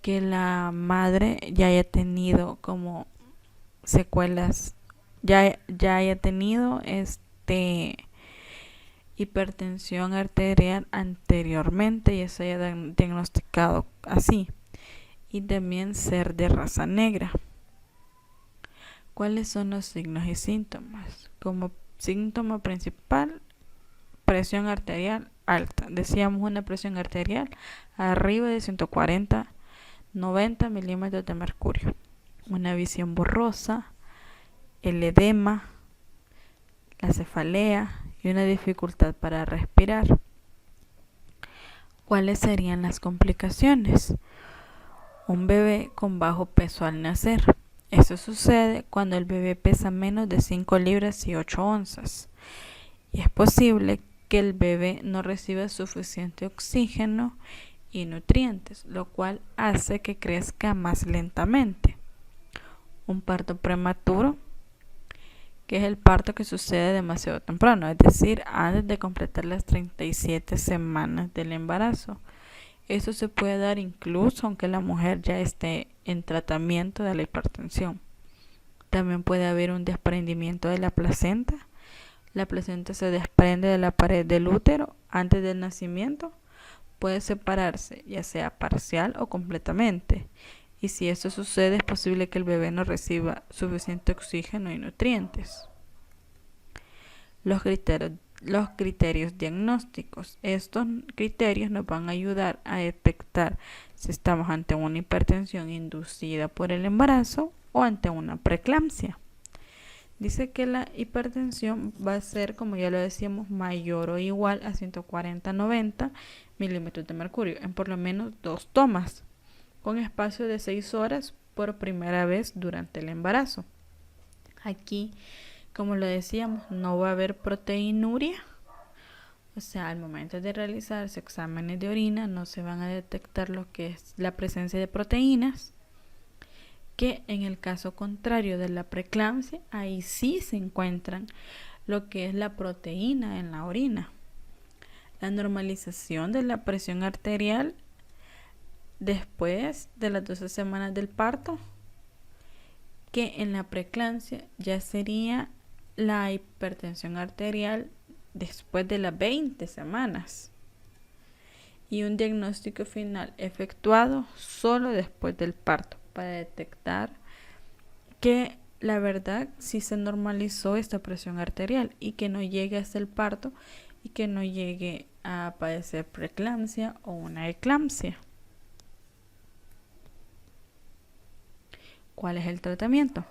que la madre ya haya tenido como secuelas, ya haya tenido hipertensión arterial anteriormente y se haya diagnosticado así, y también ser de raza negra. ¿Cuáles son los signos y síntomas? Como síntoma principal, presión arterial alta. Decíamos una presión arterial arriba de 140-90 milímetros de mercurio. Una visión borrosa, el edema, la cefalea y una dificultad para respirar. ¿Cuáles serían las complicaciones? Un bebé con bajo peso al nacer. Eso sucede cuando el bebé pesa menos de 5 libras y 8 onzas. Y es posible que el bebé no reciba suficiente oxígeno y nutrientes, lo cual hace que crezca más lentamente. Un parto prematuro, que es el parto que sucede demasiado temprano, es decir, antes de completar las 37 semanas del embarazo. Eso se puede dar incluso aunque la mujer ya esté en tratamiento de la hipertensión. También puede haber un desprendimiento de la placenta. La placenta se desprende de la pared del útero antes del nacimiento. Puede separarse, ya sea parcial o completamente. Y si esto sucede, es posible que el bebé no reciba suficiente oxígeno y nutrientes. Los criterios diagnósticos. Estos criterios nos van a ayudar a detectar si estamos ante una hipertensión inducida por el embarazo o ante una preeclampsia. Dice que la hipertensión va a ser, como ya lo decíamos, mayor o igual a 140-90 milímetros de mercurio en por lo menos 2 tomas, con espacio de 6 horas por primera vez durante el embarazo. Aquí, como lo decíamos, no va a haber proteinuria, o sea, al momento de realizarse exámenes de orina no se van a detectar lo que es la presencia de proteínas, que en el caso contrario de la preeclampsia, ahí sí se encuentran lo que es la proteína en la orina. La normalización de la presión arterial después de las 12 semanas del parto, que en la preeclampsia ya sería la hipertensión arterial después de las 20 semanas, y un diagnóstico final efectuado solo después del parto para detectar que la verdad sí se normalizó esta presión arterial y que no llegue hasta el parto y que no llegue a padecer preeclampsia o una eclampsia. ¿Cuál es el tratamiento?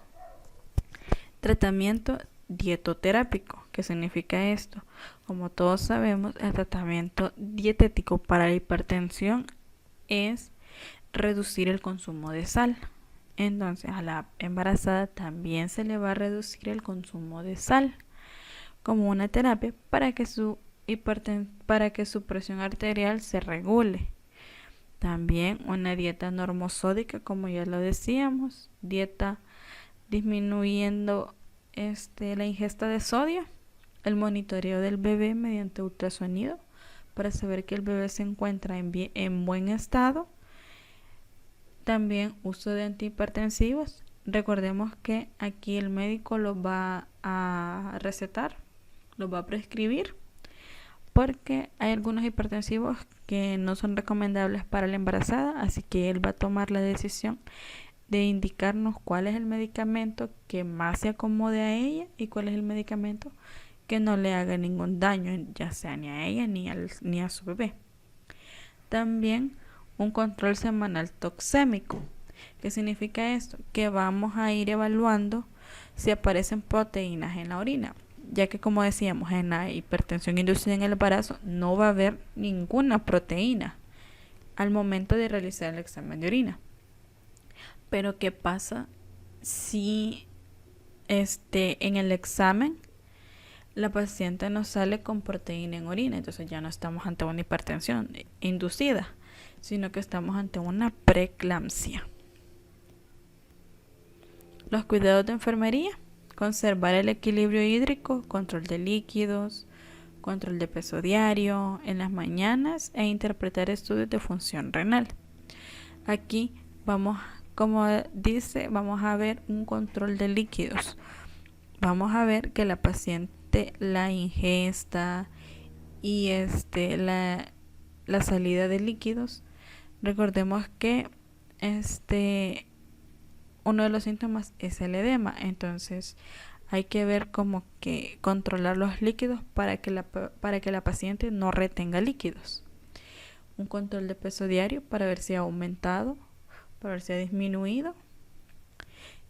Tratamiento dietoterápico. ¿Qué significa esto? Como todos sabemos, el tratamiento dietético para la hipertensión es reducir el consumo de sal. Entonces, a la embarazada también se le va a reducir el consumo de sal como una terapia para que su presión arterial se regule. También una dieta normosódica, como ya lo decíamos, dieta disminuyendo la ingesta de sodio, el monitoreo del bebé mediante ultrasonido para saber que el bebé se encuentra en buen estado. También uso de antihipertensivos. Recordemos que aquí el médico los va a recetar, los va a prescribir, porque hay algunos hipertensivos que no son recomendables para la embarazada, así que él va a tomar la decisión de indicarnos cuál es el medicamento que más se acomode a ella y cuál es el medicamento que no le haga ningún daño, ya sea ni a ella ni a su bebé. También un control semanal toxémico. ¿Qué significa esto? Que vamos a ir evaluando si aparecen proteínas en la orina, ya que, como decíamos, en la hipertensión inducida en el embarazo no va a haber ninguna proteína al momento de realizar el examen de orina. Pero ¿qué pasa si en el examen la paciente nos sale con proteína en orina? Entonces ya no estamos ante una hipertensión inducida, sino que estamos ante una preeclampsia. Los cuidados de enfermería: conservar el equilibrio hídrico, control de líquidos, control de peso diario en las mañanas e interpretar estudios de función renal. Aquí vamos, como dice, vamos a ver un control de líquidos. Vamos a ver que la paciente, la ingesta y la salida de líquidos. Recordemos que uno de los síntomas es el edema, entonces hay que ver como que controlar los líquidos para que la paciente no retenga líquidos. Un control de peso diario para ver si ha aumentado, para ver si ha disminuido.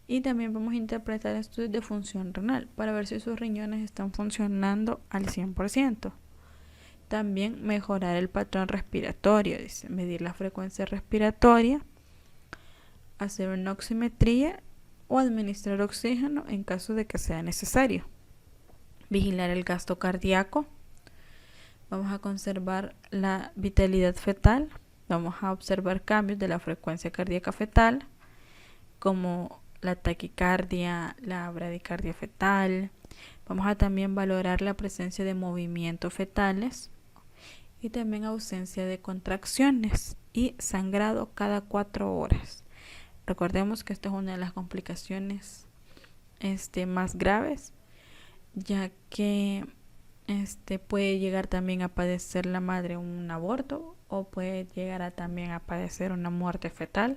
Y también vamos a interpretar estudios de función renal para ver si sus riñones están funcionando al 100%. También mejorar el patrón respiratorio, dice, medir la frecuencia respiratoria, hacer una oximetría o administrar oxígeno en caso de que sea necesario. Vigilar el gasto cardíaco. Vamos a conservar la vitalidad fetal. Vamos a observar cambios de la frecuencia cardíaca fetal, como la taquicardia, la bradicardia fetal. Vamos a también valorar la presencia de movimientos fetales y también ausencia de contracciones y sangrado cada 4 horas. Recordemos que esta es una de las complicaciones más graves, ya que puede llegar también a padecer la madre un aborto o puede llegar también a padecer una muerte fetal,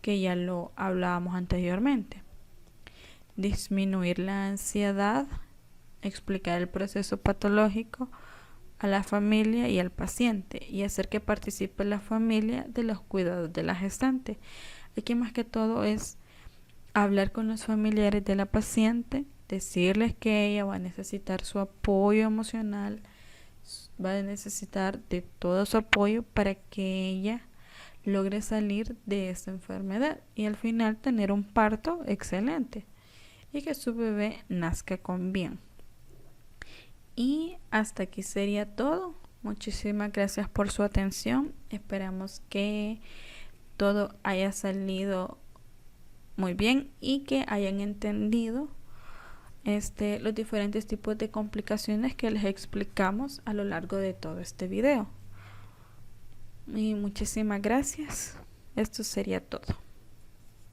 que ya lo hablábamos anteriormente. Disminuir la ansiedad, explicar el proceso patológico a la familia y al paciente y hacer que participe la familia de los cuidados de la gestante. Aquí más que todo es hablar con los familiares de la paciente, decirles que ella va a necesitar su apoyo emocional, va a necesitar de todo su apoyo para que ella logre salir de esta enfermedad y al final tener un parto excelente y que su bebé nazca con bien. Y hasta aquí sería todo. Muchísimas gracias por su atención. Esperamos que todo haya salido muy bien y que hayan entendido los diferentes tipos de complicaciones que les explicamos a lo largo de todo este video. Y muchísimas gracias. Esto sería todo.